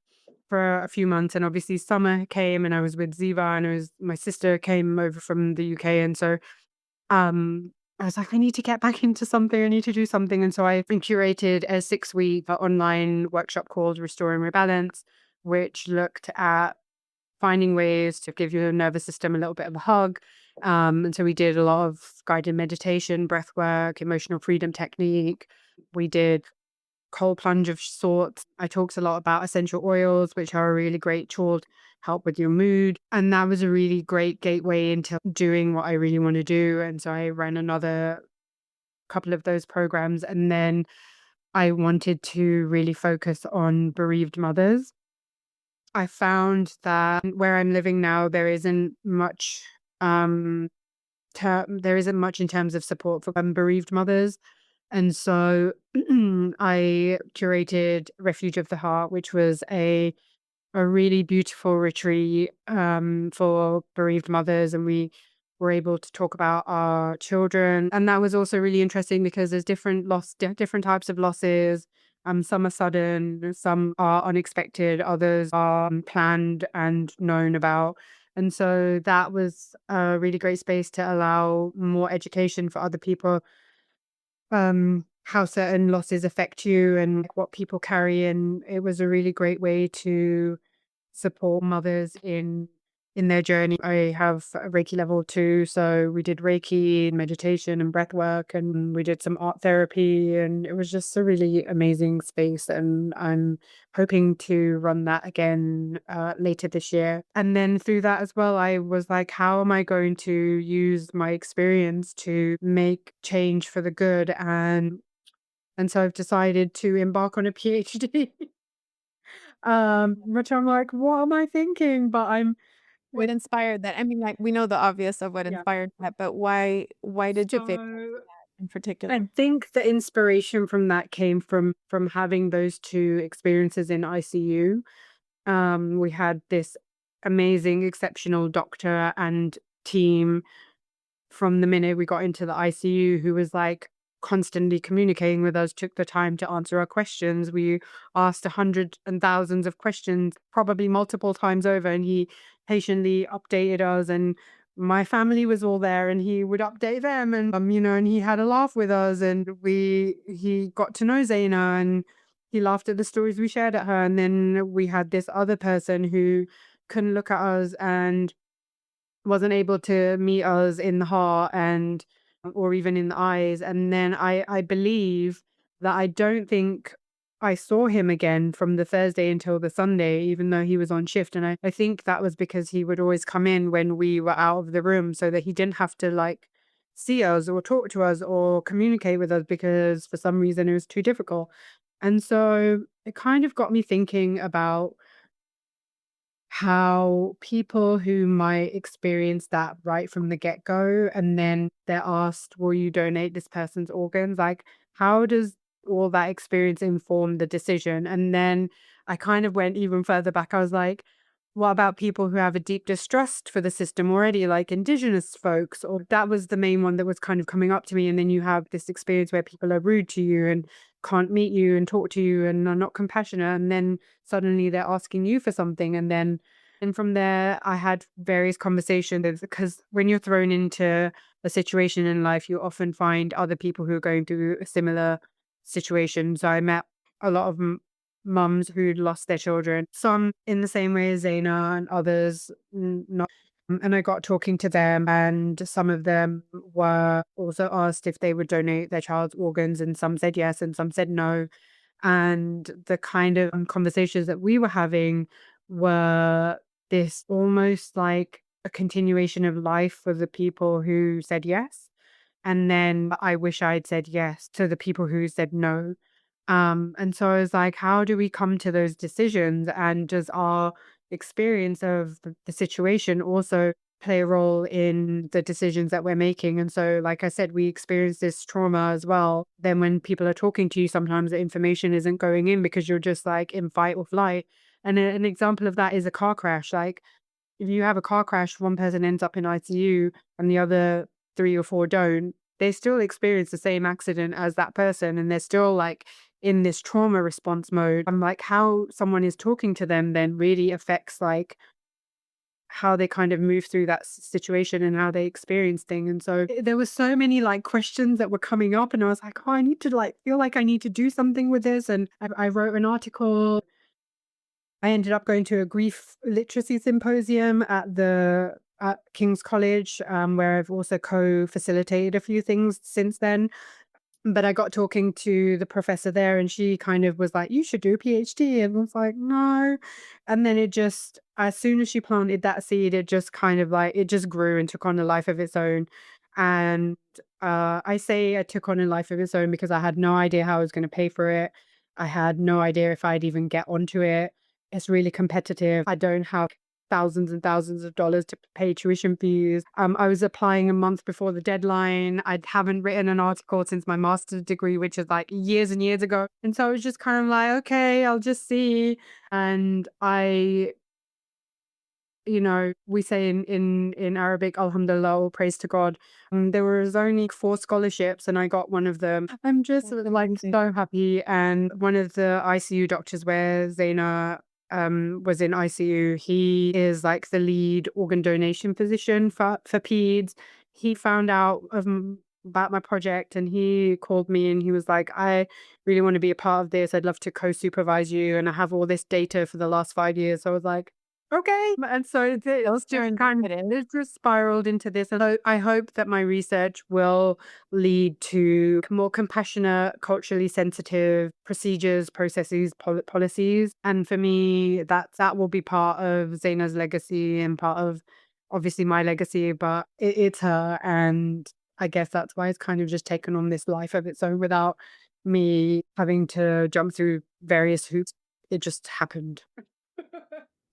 for a few months, and obviously summer came, and I was with Ziva, and it was my sister came over from the UK, and so I was like, I need to get back into something. I need to do something, and so I curated a 6-week online workshop called Restoring Rebalance, which looked at finding ways to give your nervous system a little bit of a hug. And so we did a lot of guided meditation, breath work, emotional freedom technique. We did cold plunge of sorts. I talked a lot about essential oils, which are a really great tool to help with your mood. And that was a really great gateway into doing what I really want to do. And so I ran another couple of those programs. And then I wanted to really focus on bereaved mothers. I found that where I'm living now, there isn't much there isn't much in terms of support for bereaved mothers. And so I curated Refuge of the Heart, which was a really beautiful retreat for bereaved mothers, and we were able to talk about our children. And that was also really interesting because there's different types of losses. Some are sudden, some are unexpected, others are planned and known about. And so that was a really great space to allow more education for other people, how certain losses affect you and like, what people carry. And it was a really great way to support mothers in their journey. I have a Reiki level 2, so we did Reiki and meditation and breath work, and we did some art therapy, and it was just a really amazing space. And I'm hoping to run that again later this year. And then through that as well, I was like, how am I going to use my experience to make change for the good? And so I've decided to embark on a PhD. Which I'm like, what am I thinking? But I'm What inspired that? I mean, like, we know the obvious of what yeah. inspired that, but why did you pick So that in particular? I think the inspiration from that came from having those two experiences in ICU. We had this amazing, exceptional doctor and team from the minute we got into the ICU, who was like constantly communicating with us, took the time to answer our questions. We asked hundreds and thousands of questions, probably multiple times over, and he patiently updated us. And my family was all there, and he would update them, and and he had a laugh with us, and he got to know Zeynah, and he laughed at the stories we shared at her. And then we had this other person who couldn't look at us and wasn't able to meet us in the heart and or even in the eyes. And then I believe that I don't think I saw him again from the Thursday until the Sunday, even though he was on shift. And I think that was because he would always come in when we were out of the room so that he didn't have to like see us or talk to us or communicate with us because for some reason it was too difficult. And so it kind of got me thinking about how people who might experience that right from the get-go, and then they're asked, will you donate this person's organs? Like, how does all that experience inform the decision? And then I kind of went even further back. I was like, what about people who have a deep distrust for the system already, like Indigenous folks? Or that was the main one that was kind of coming up to me. And then you have this experience where people are rude to you and can't meet you and talk to you and are not compassionate. And then suddenly they're asking you for something. And from there, I had various conversations because when you're thrown into a situation in life, you often find other people who are going through a similar situation. So I met a lot of mums who'd lost their children, some in the same way as Zeynah and others not. And I got talking to them, and some of them were also asked if they would donate their child's organs, and some said yes, and some said no. And the kind of conversations that we were having were this almost like a continuation of life for the people who said yes. And then I wish I'd said yes to the people who said no. And so I was like, how do we come to those decisions? And does our experience of the situation also play a role in the decisions that we're making. And so, like I said, we experience this trauma as well. Then when people are talking to you, sometimes the information isn't going in because you're just like in fight or flight. And an example of that is a car crash. Like if you have a car crash, one person ends up in ICU and the other three or four don't, they still experience the same accident as that person. And they're still like in this trauma response mode. I'm like, how someone is talking to them then really affects like how they kind of move through that situation and how they experience things. And so there were so many like questions that were coming up and I was like, oh, I need to like feel like I need to do something with this. And I wrote an article. I ended up going to a grief literacy symposium at King's College, where I've also co-facilitated a few things since then. But I got talking to the professor there and she kind of was like, you should do a PhD. And I was like, no. And then it just, as soon as she planted that seed, it just kind of like, it just grew and took on a life of its own. And I say I took on a life of its own because I had no idea how I was going to pay for it. I had no idea if I'd even get onto it. It's really competitive. I don't have thousands and thousands of dollars to pay tuition fees. I was applying a month before the deadline. I haven't written an article since my master's degree, which is like years and years ago. And so I was just kind of like, okay, I'll just see. And we say in Arabic, Alhamdulillah, all praise to God. There was only 4 scholarships and I got one of them. I'm just like so happy. And one of the ICU doctors where Zeynah was in ICU, he is like the lead organ donation physician for peds. He found out about my project and he called me and he was like, I really want to be a part of this. I'd love to co-supervise you. And I have all this data for the last 5 years. So I was like, okay. And so it's just it just spiraled into this. And I hope that my research will lead to more compassionate, culturally sensitive procedures, processes, policies. And for me, that will be part of Zeynah's legacy and part of obviously my legacy, but it's her. And I guess that's why it's kind of just taken on this life of its own without me having to jump through various hoops. It just happened.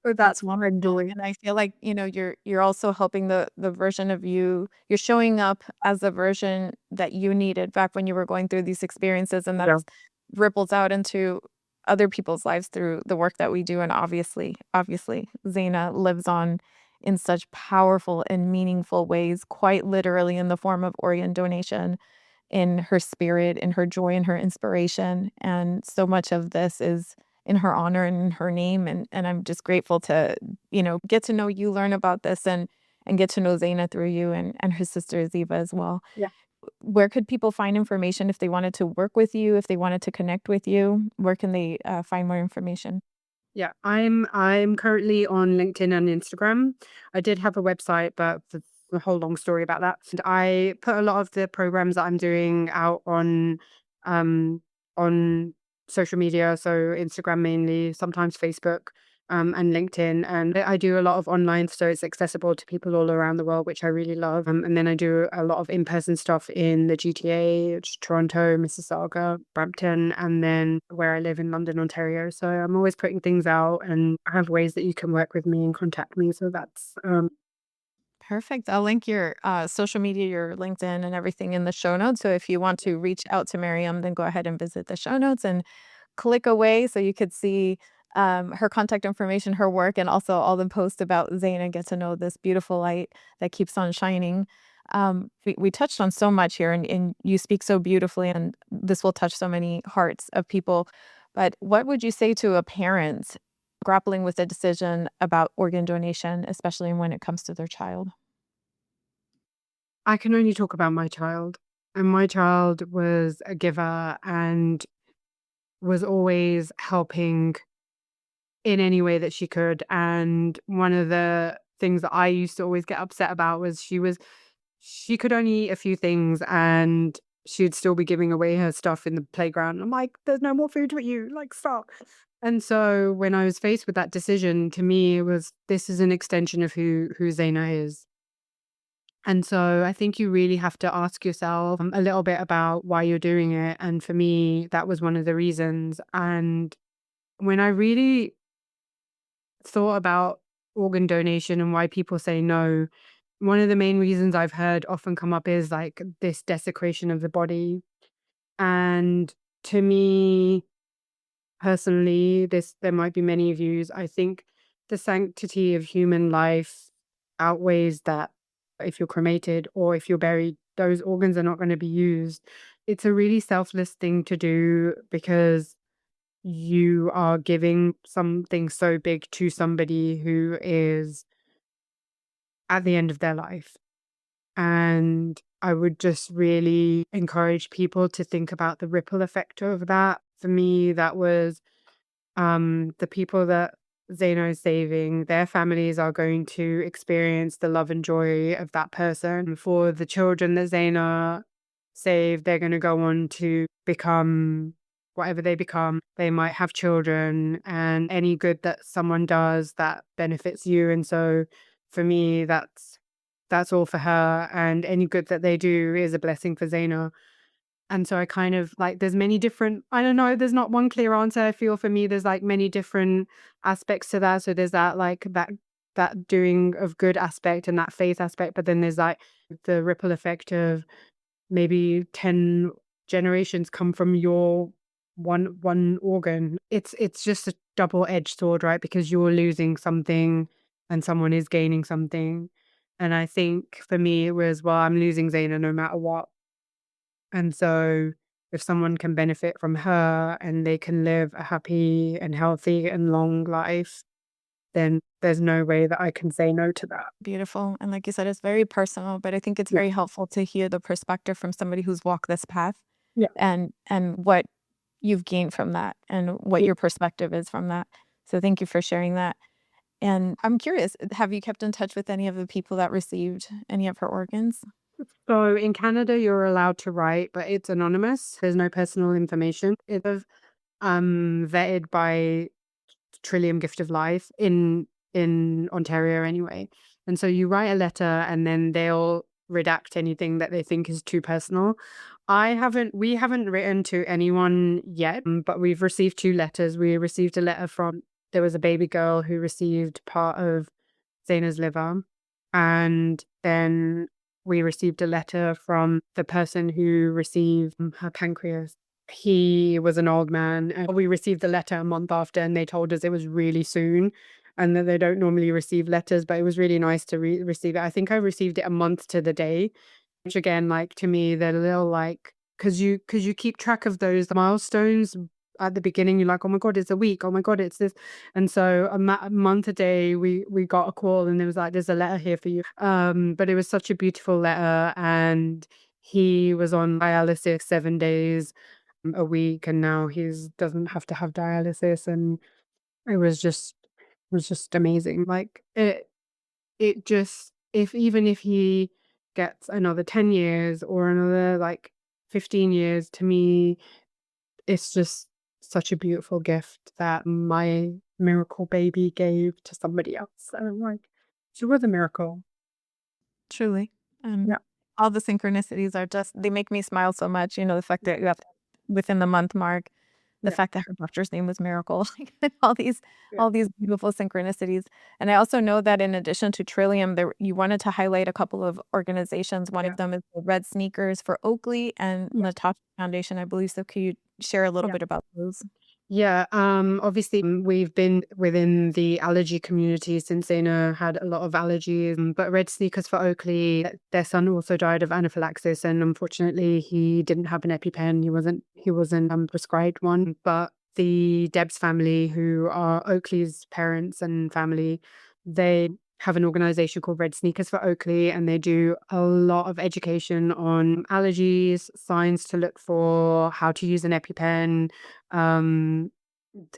That's what we're doing. And I feel like, you're also helping the version of you. You're showing up as the version that you needed back when you were going through these experiences. And Yeah. that ripples out into other people's lives through the work that we do. And obviously, Zeynah lives on in such powerful and meaningful ways, quite literally in the form of organ donation, in her spirit, in her joy, and her inspiration. And so much of this is in her honor and in her name. And I'm just grateful to, get to know you, learn about this, and get to know Zeynah through you and her sister Ziva as well. Yeah. Where could people find information if they wanted to work with you, if they wanted to connect with you? Where can they find more information? Yeah, I'm currently on LinkedIn and Instagram. I did have a website, but the a whole long story about that. And I put a lot of the programs that I'm doing out on social media, so Instagram mainly, sometimes Facebook, and LinkedIn. And I do a lot of online, so it's accessible to people all around the world, which I really love. And then I do a lot of in-person stuff in the GTA, which is Toronto, Mississauga, Brampton, and then where I live in London, Ontario. So I'm always putting things out and I have ways that you can work with me and contact me. So that's Perfect. I'll link your social media, your LinkedIn, and everything in the show notes. So if you want to reach out to Maryam, then go ahead and visit the show notes and click away so you could see her contact information, her work, and also all the posts about Zeynah. Get to know this beautiful light that keeps on shining. We touched on so much here, and you speak so beautifully, and this will touch so many hearts of people. But what would you say to a parent grappling with a decision about organ donation, especially when it comes to their child? I can only talk about my child. And my child was a giver and was always helping in any way that she could. And one of the things that I used to always get upset about was she could only eat a few things and she'd still be giving away her stuff in the playground. I'm like, there's no more food for you. Like, stop. And so when I was faced with that decision, to me, it was this is an extension of who Zaina is. And so I think you really have to ask yourself a little bit about why you're doing it. And for me, that was one of the reasons. And when I really thought about organ donation and why people say no, one of the main reasons I've heard often come up is like this desecration of the body. And to me personally, there might be many views. I think the sanctity of human life outweighs that. If you're cremated or if you're buried, those organs are not going to be used. It's a really selfless thing to do because you are giving something so big to somebody who is at the end of their life. And I would just really encourage people to think about the ripple effect of that. For me, that was the people that Zeynah is saving, their families are going to experience the love and joy of that person. For the children that Zeynah saved, they're going to go on to become whatever they become. They might have children, and any good that someone does that benefits you. And so for me, that's all for her. And any good that they do is a blessing for Zeynah. And so I kind of like there's many different I don't know, there's not one clear answer. I feel for me there's like many different aspects to that. So there's that like that doing of good aspect and that faith aspect, but then there's like the ripple effect of maybe 10 generations come from your one organ. It's just a double-edged sword, right? Because you're losing something and someone is gaining something. And I think for me it was, well, I'm losing Zaina no matter what. And so if someone can benefit from her and they can live a happy and healthy and long life, then there's no way that I can say no to that. Beautiful. And like you said, it's very personal, but I think it's Yeah. very helpful to hear the perspective from somebody who's walked this path Yeah. and what you've gained from that and what Yeah. your perspective is from that. So thank you for sharing that. And I'm curious, have you kept in touch with any of the people that received any of her organs? So in Canada, you're allowed to write, but it's anonymous. There's no personal information. It's vetted by Trillium Gift of Life in Ontario anyway. And so you write a letter and then they'll redact anything that they think is too personal. We haven't written to anyone yet, but we've received 2 letters. We received a letter from there was a baby girl who received part of Zaina's liver. And then we received a letter from the person who received her pancreas. He was an old man, and we received the letter a month after, and they told us it was really soon and that they don't normally receive letters, but it was really nice to receive it. I think I received it a month to the day, which again, like to me, they're a little like, because you keep track of those milestones at the beginning. You're like, oh my God, it's a week. Oh my God, it's this. And so a month a day, we got a call and it was like, there's a letter here for you. But it was such a beautiful letter, and he was on dialysis 7 days a week, and now he's doesn't have to have dialysis, and it was just amazing. Like it just if he gets another 10 years or another like 15 years, to me it's just such a beautiful gift that my miracle baby gave to somebody else. And I'm like, she was a miracle. Truly. And Yeah. all the synchronicities are just, they make me smile so much. You know, the fact that you have within the month mark, the Yeah. fact that her doctor's name was Miracle, like, all these, Yeah. all these beautiful synchronicities. And I also know that in addition to Trillium, there you wanted to highlight a couple of organizations. One Yeah. of them is the Red Sneakers for Oakley and Yeah. Natasha Foundation, I believe. So could you share a little Yeah. bit about those? Yeah, obviously we've been within the allergy community since Zeynah had a lot of allergies. But Red Sneakers for Oakley, their son also died of anaphylaxis, and unfortunately he didn't have an EpiPen. He wasn't prescribed one. But the Debs family, who are Oakley's parents and family, they have an organization called Red Sneakers for Oakley, and they do a lot of education on allergies, signs to look for, how to use an EpiPen. Um,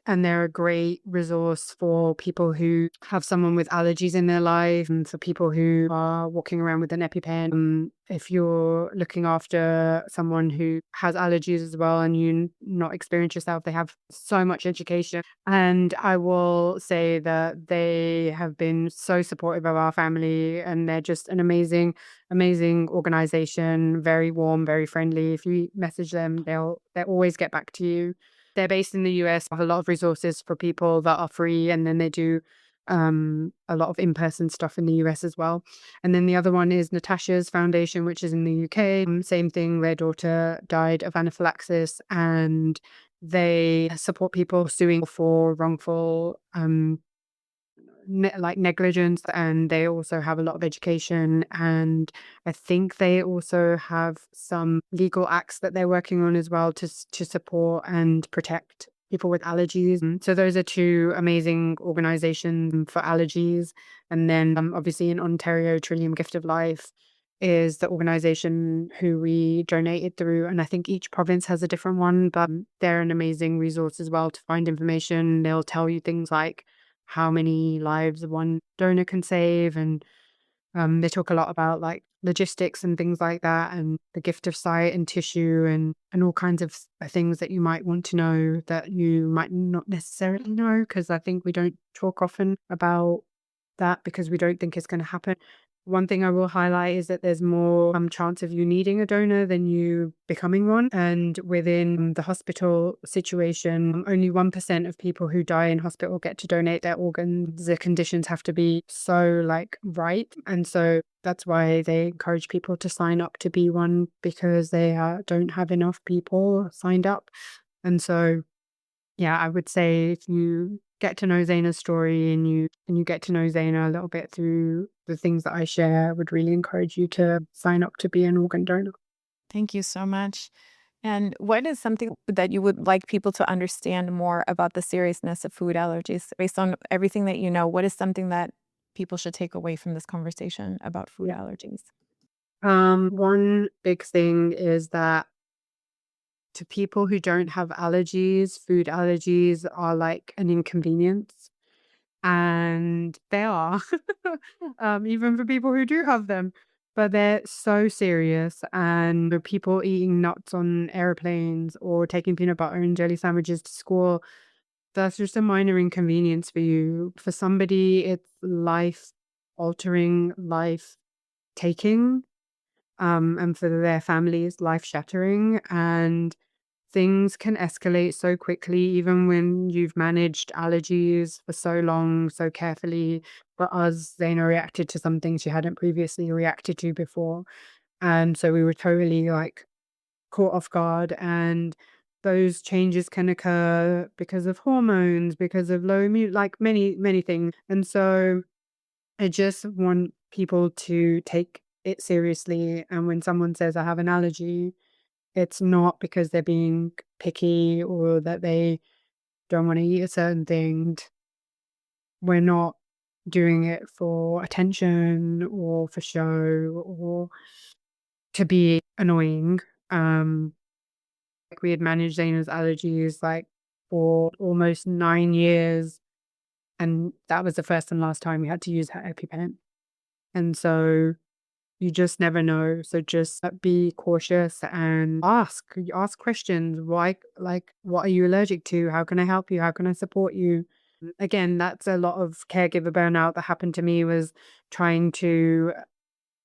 and they're a great resource for people who have someone with allergies in their life, and for people who are walking around with an EpiPen. If you're looking after someone who has allergies as well and you not experience yourself, they have so much education. And I will say that they have been so supportive of our family, and they're just an amazing, amazing organization, very warm, very friendly. If you message them, they'll always get back to you. They're based in the US, have a lot of resources for people that are free, and then they do a lot of in-person stuff in the US as well. And then the other one is Natasha's foundation, which is in the UK. Same thing, their daughter died of anaphylaxis, and they support people suing for wrongful negligence, and they also have a lot of education, and I think they also have some legal acts that they're working on as well to support and protect people with allergies. So those are two amazing organizations for allergies. And then obviously in Ontario, Trillium Gift of Life is the organization who we donated through, and I think each province has a different one, but they're an amazing resource as well to find information. They'll tell you things like how many lives one donor can save, and they talk a lot about like logistics and things like that, and the gift of sight and tissue, and all kinds of things that you might want to know that you might not necessarily know, because I think we don't talk often about that because we don't think it's going to happen. One thing I will highlight is that there's more chance of you needing a donor than you becoming one. And within the hospital situation, only 1% of people who die in hospital get to donate their organs. The conditions have to be so like right. And so that's why they encourage people to sign up to be one, because they don't have enough people signed up. And so yeah, I would say if you get to know Zeynah's story, and you get to know Zeynah a little bit through the things that I share, I would really encourage you to sign up to be an organ donor. Thank you so much. And what is something that you would like people to understand more about the seriousness of food allergies? Based on everything that you know, what is something that people should take away from this conversation about food Yeah. allergies? One big thing is that to people who don't have allergies, food allergies are like an inconvenience. And they are, even for people who do have them. But they're so serious, and the people eating nuts on airplanes or taking peanut butter and jelly sandwiches to school, that's just a minor inconvenience for you. For somebody, it's life altering, life taking, and for their families, life shattering. And things can escalate so quickly, even when you've managed allergies for so long, so carefully. For us, Zaina reacted to something she hadn't previously reacted to before. And so we were totally like caught off guard. And those changes can occur because of hormones, because of low immune, like many, many things. And so I just want people to take it seriously. And when someone says, I have an allergy, it's not because they're being picky or that they don't want to eat a certain thing. We're not doing it for attention or for show or to be annoying. Like we had managed Zaina's allergies like for almost 9 years, and that was the first and last time we had to use her EpiPen. And so you just never know. So just be cautious and ask questions. Why, like, what are you allergic to? How can I help you? How can I support you? Again, that's a lot of caregiver burnout that happened to me, was trying to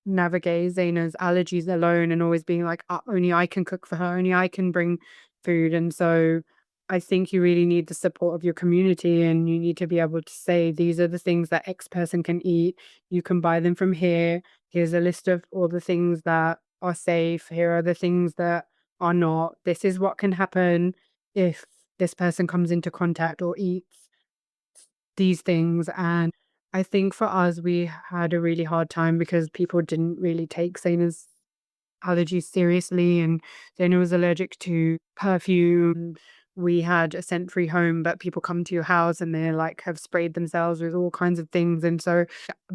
navigate Zaina's allergies alone and always being like, only I can cook for her, only I can bring food. And so I think you really need the support of your community, and you need to be able to say, these are the things that X person can eat. You can buy them from here. Here's a list of all the things that are safe. Here are the things that are not. This is what can happen if this person comes into contact or eats these things. And I think for us, we had a really hard time because people didn't really take Zaina's allergies seriously, and Zaina was allergic to perfume. We had a scent-free home, but people come to your house and they like have sprayed themselves with all kinds of things. And so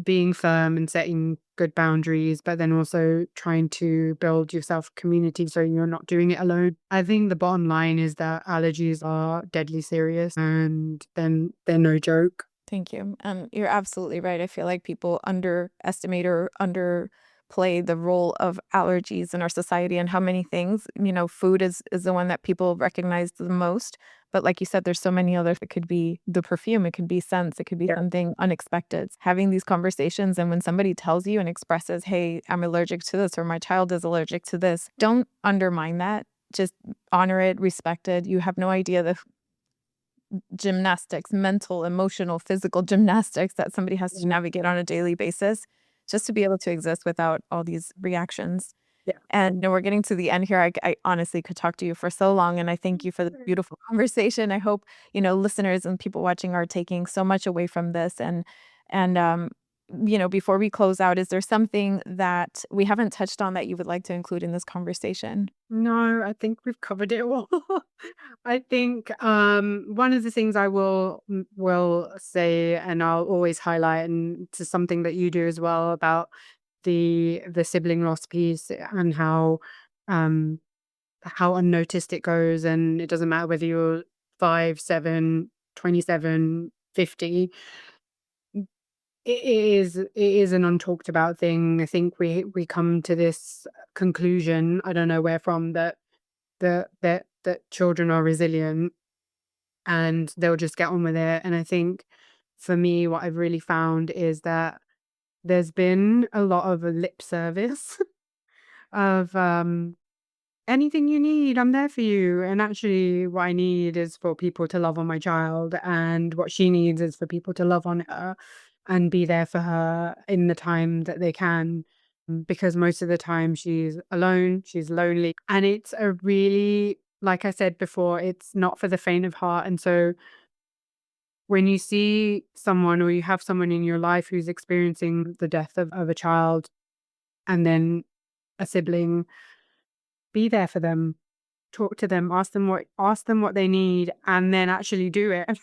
being firm and setting good boundaries, but then also trying to build yourself community so you're not doing it alone. I think the bottom line is that allergies are deadly serious, and then they're no joke. Thank you. You're absolutely right. I feel like people underestimate or underplay the role of allergies in our society and how many things, food is the one that people recognize the most. But like you said, there's so many others. It could be the perfume, it could be scents, it could be something unexpected. Having these conversations, and when somebody tells you and expresses, hey, I'm allergic to this, or my child is allergic to this, don't undermine that. Just honor it, respect it. You have no idea gymnastics, mental, emotional, physical gymnastics that somebody has to Yeah. navigate on a daily basis just to be able to exist without all these reactions. Yeah. And we're getting to the end here. I honestly could talk to you for so long, and I thank you for the beautiful conversation. I hope, listeners and people watching are taking so much away from this. And before we close out, is there something that we haven't touched on that you would like to include in this conversation? No, I think we've covered it all. I think one of the things I will say, and I'll always highlight, and to something that you do as well, about the sibling loss piece, and um how unnoticed it goes, and it doesn't matter whether you're 5, 7, 27, 50. It is an untalked about thing. I think we come to this conclusion, I don't know where from, that children are resilient and they'll just get on with it. And I think for me, what I've really found is that there's been a lot of a lip service of anything you need, I'm there for you. And actually, what I need is for people to love on my child, and what she needs is for people to love on her and be there for her in the time that they can. Because most of the time she's alone, she's lonely. And it's a really, like I said before, it's not for the faint of heart. And so when you see someone, or you have someone in your life who's experiencing the death of a child and then a sibling, be there for them. Talk to them, ask them what they need, and then actually do it.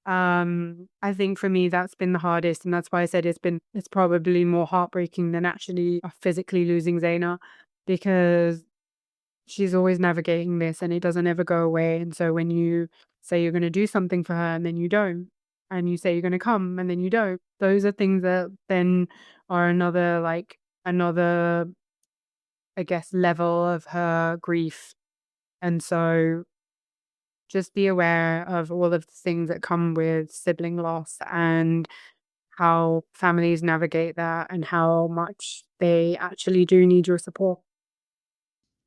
I think for me that's been the hardest, and that's why I said it's probably more heartbreaking than actually physically losing Zeynah, because she's always navigating this and it doesn't ever go away. And so when you say you're going to do something for her and then you don't, and you say you're going to come and then you don't, those are things that then are another, I guess, level of her grief. And so just be aware of all of the things that come with sibling loss, and how families navigate that, and how much they actually do need your support.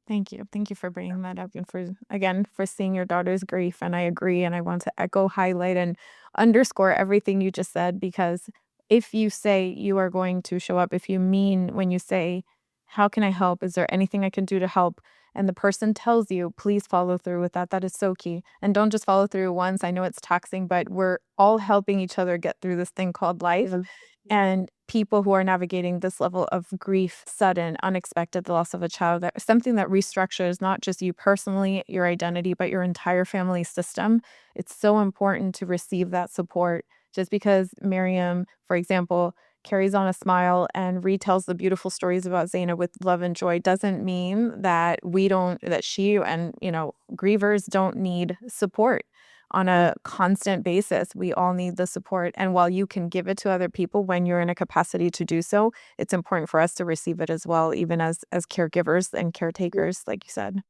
Thank you. Thank you for bringing that up and for seeing your daughter's grief. And I agree. And I want to echo, highlight, and underscore everything you just said, because if you say you are going to show up, if you mean when you say, how can I help? Is there anything I can do to help? And the person tells you, please follow through with that. That is so key. And don't just follow through once. I know it's taxing, but we're all helping each other get through this thing called life. Yeah. And people who are navigating this level of grief, sudden, unexpected, the loss of a child, that something that restructures not just you personally, your identity, but your entire family system. It's so important to receive that support. Just because Miriam, for example, carries on a smile and retells the beautiful stories about Zeynah with love and joy doesn't mean that that she and, grievers don't need support on a constant basis. We all need the support. And while you can give it to other people when you're in a capacity to do so, it's important for us to receive it as well, even as caregivers and caretakers, like you said.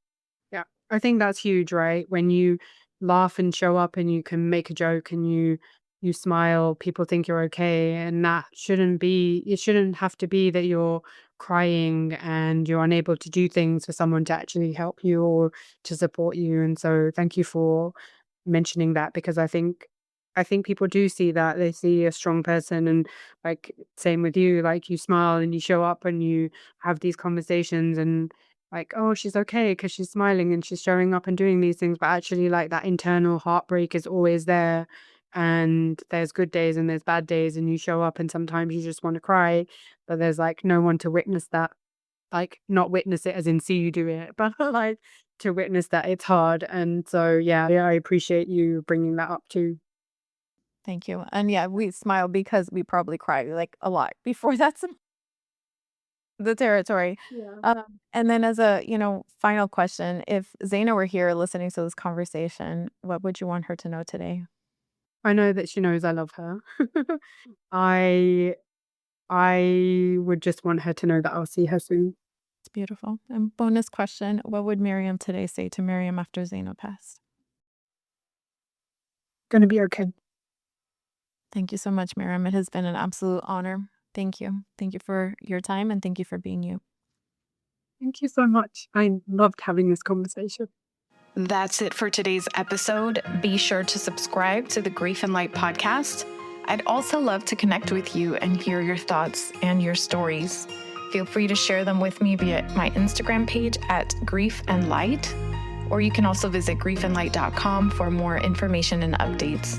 Yeah. I think that's huge, right? When you laugh and show up and you can make a joke and you smile, people think you're okay. And it shouldn't have to be that you're crying and you're unable to do things for someone to actually help you or to support you. And so thank you for mentioning that, because I think people do see that. They see a strong person, and like same with you, like you smile and you show up and you have these conversations, and like, oh, she's okay because she's smiling and she's showing up and doing these things. But actually, like, that internal heartbreak is always there. And there's good days and there's bad days, and you show up and sometimes you just want to cry, but there's like no one to witness that. Like, not witness it as in see you do it, but like to witness that it's hard. And so, yeah, I appreciate you bringing that up too. Thank you. And yeah, we smile because we probably cry like a lot before that's the territory. Yeah. And then as a, final question, if Zaina were here listening to this conversation, what would you want her to know today? I know that she knows I love her. I I would just want her to know that I'll see her soon. It's beautiful. And bonus question, what would Miriam today say to Miriam after Zaina passed? Gonna be okay. Thank you so much, Miriam. It has been an absolute honor. Thank you. Thank you for your time and thank you for being you. Thank you so much. I loved having this conversation. That's it for today's episode. Be sure to subscribe to the Grief and Light podcast. I'd also love to connect with you and hear your thoughts and your stories. Feel free to share them with me via my Instagram page at Grief and Light, or you can also visit griefandlight.com for more information and updates.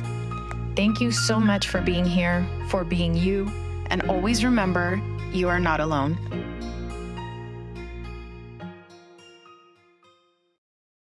Thank you so much for being here, for being you, and always remember, you are not alone.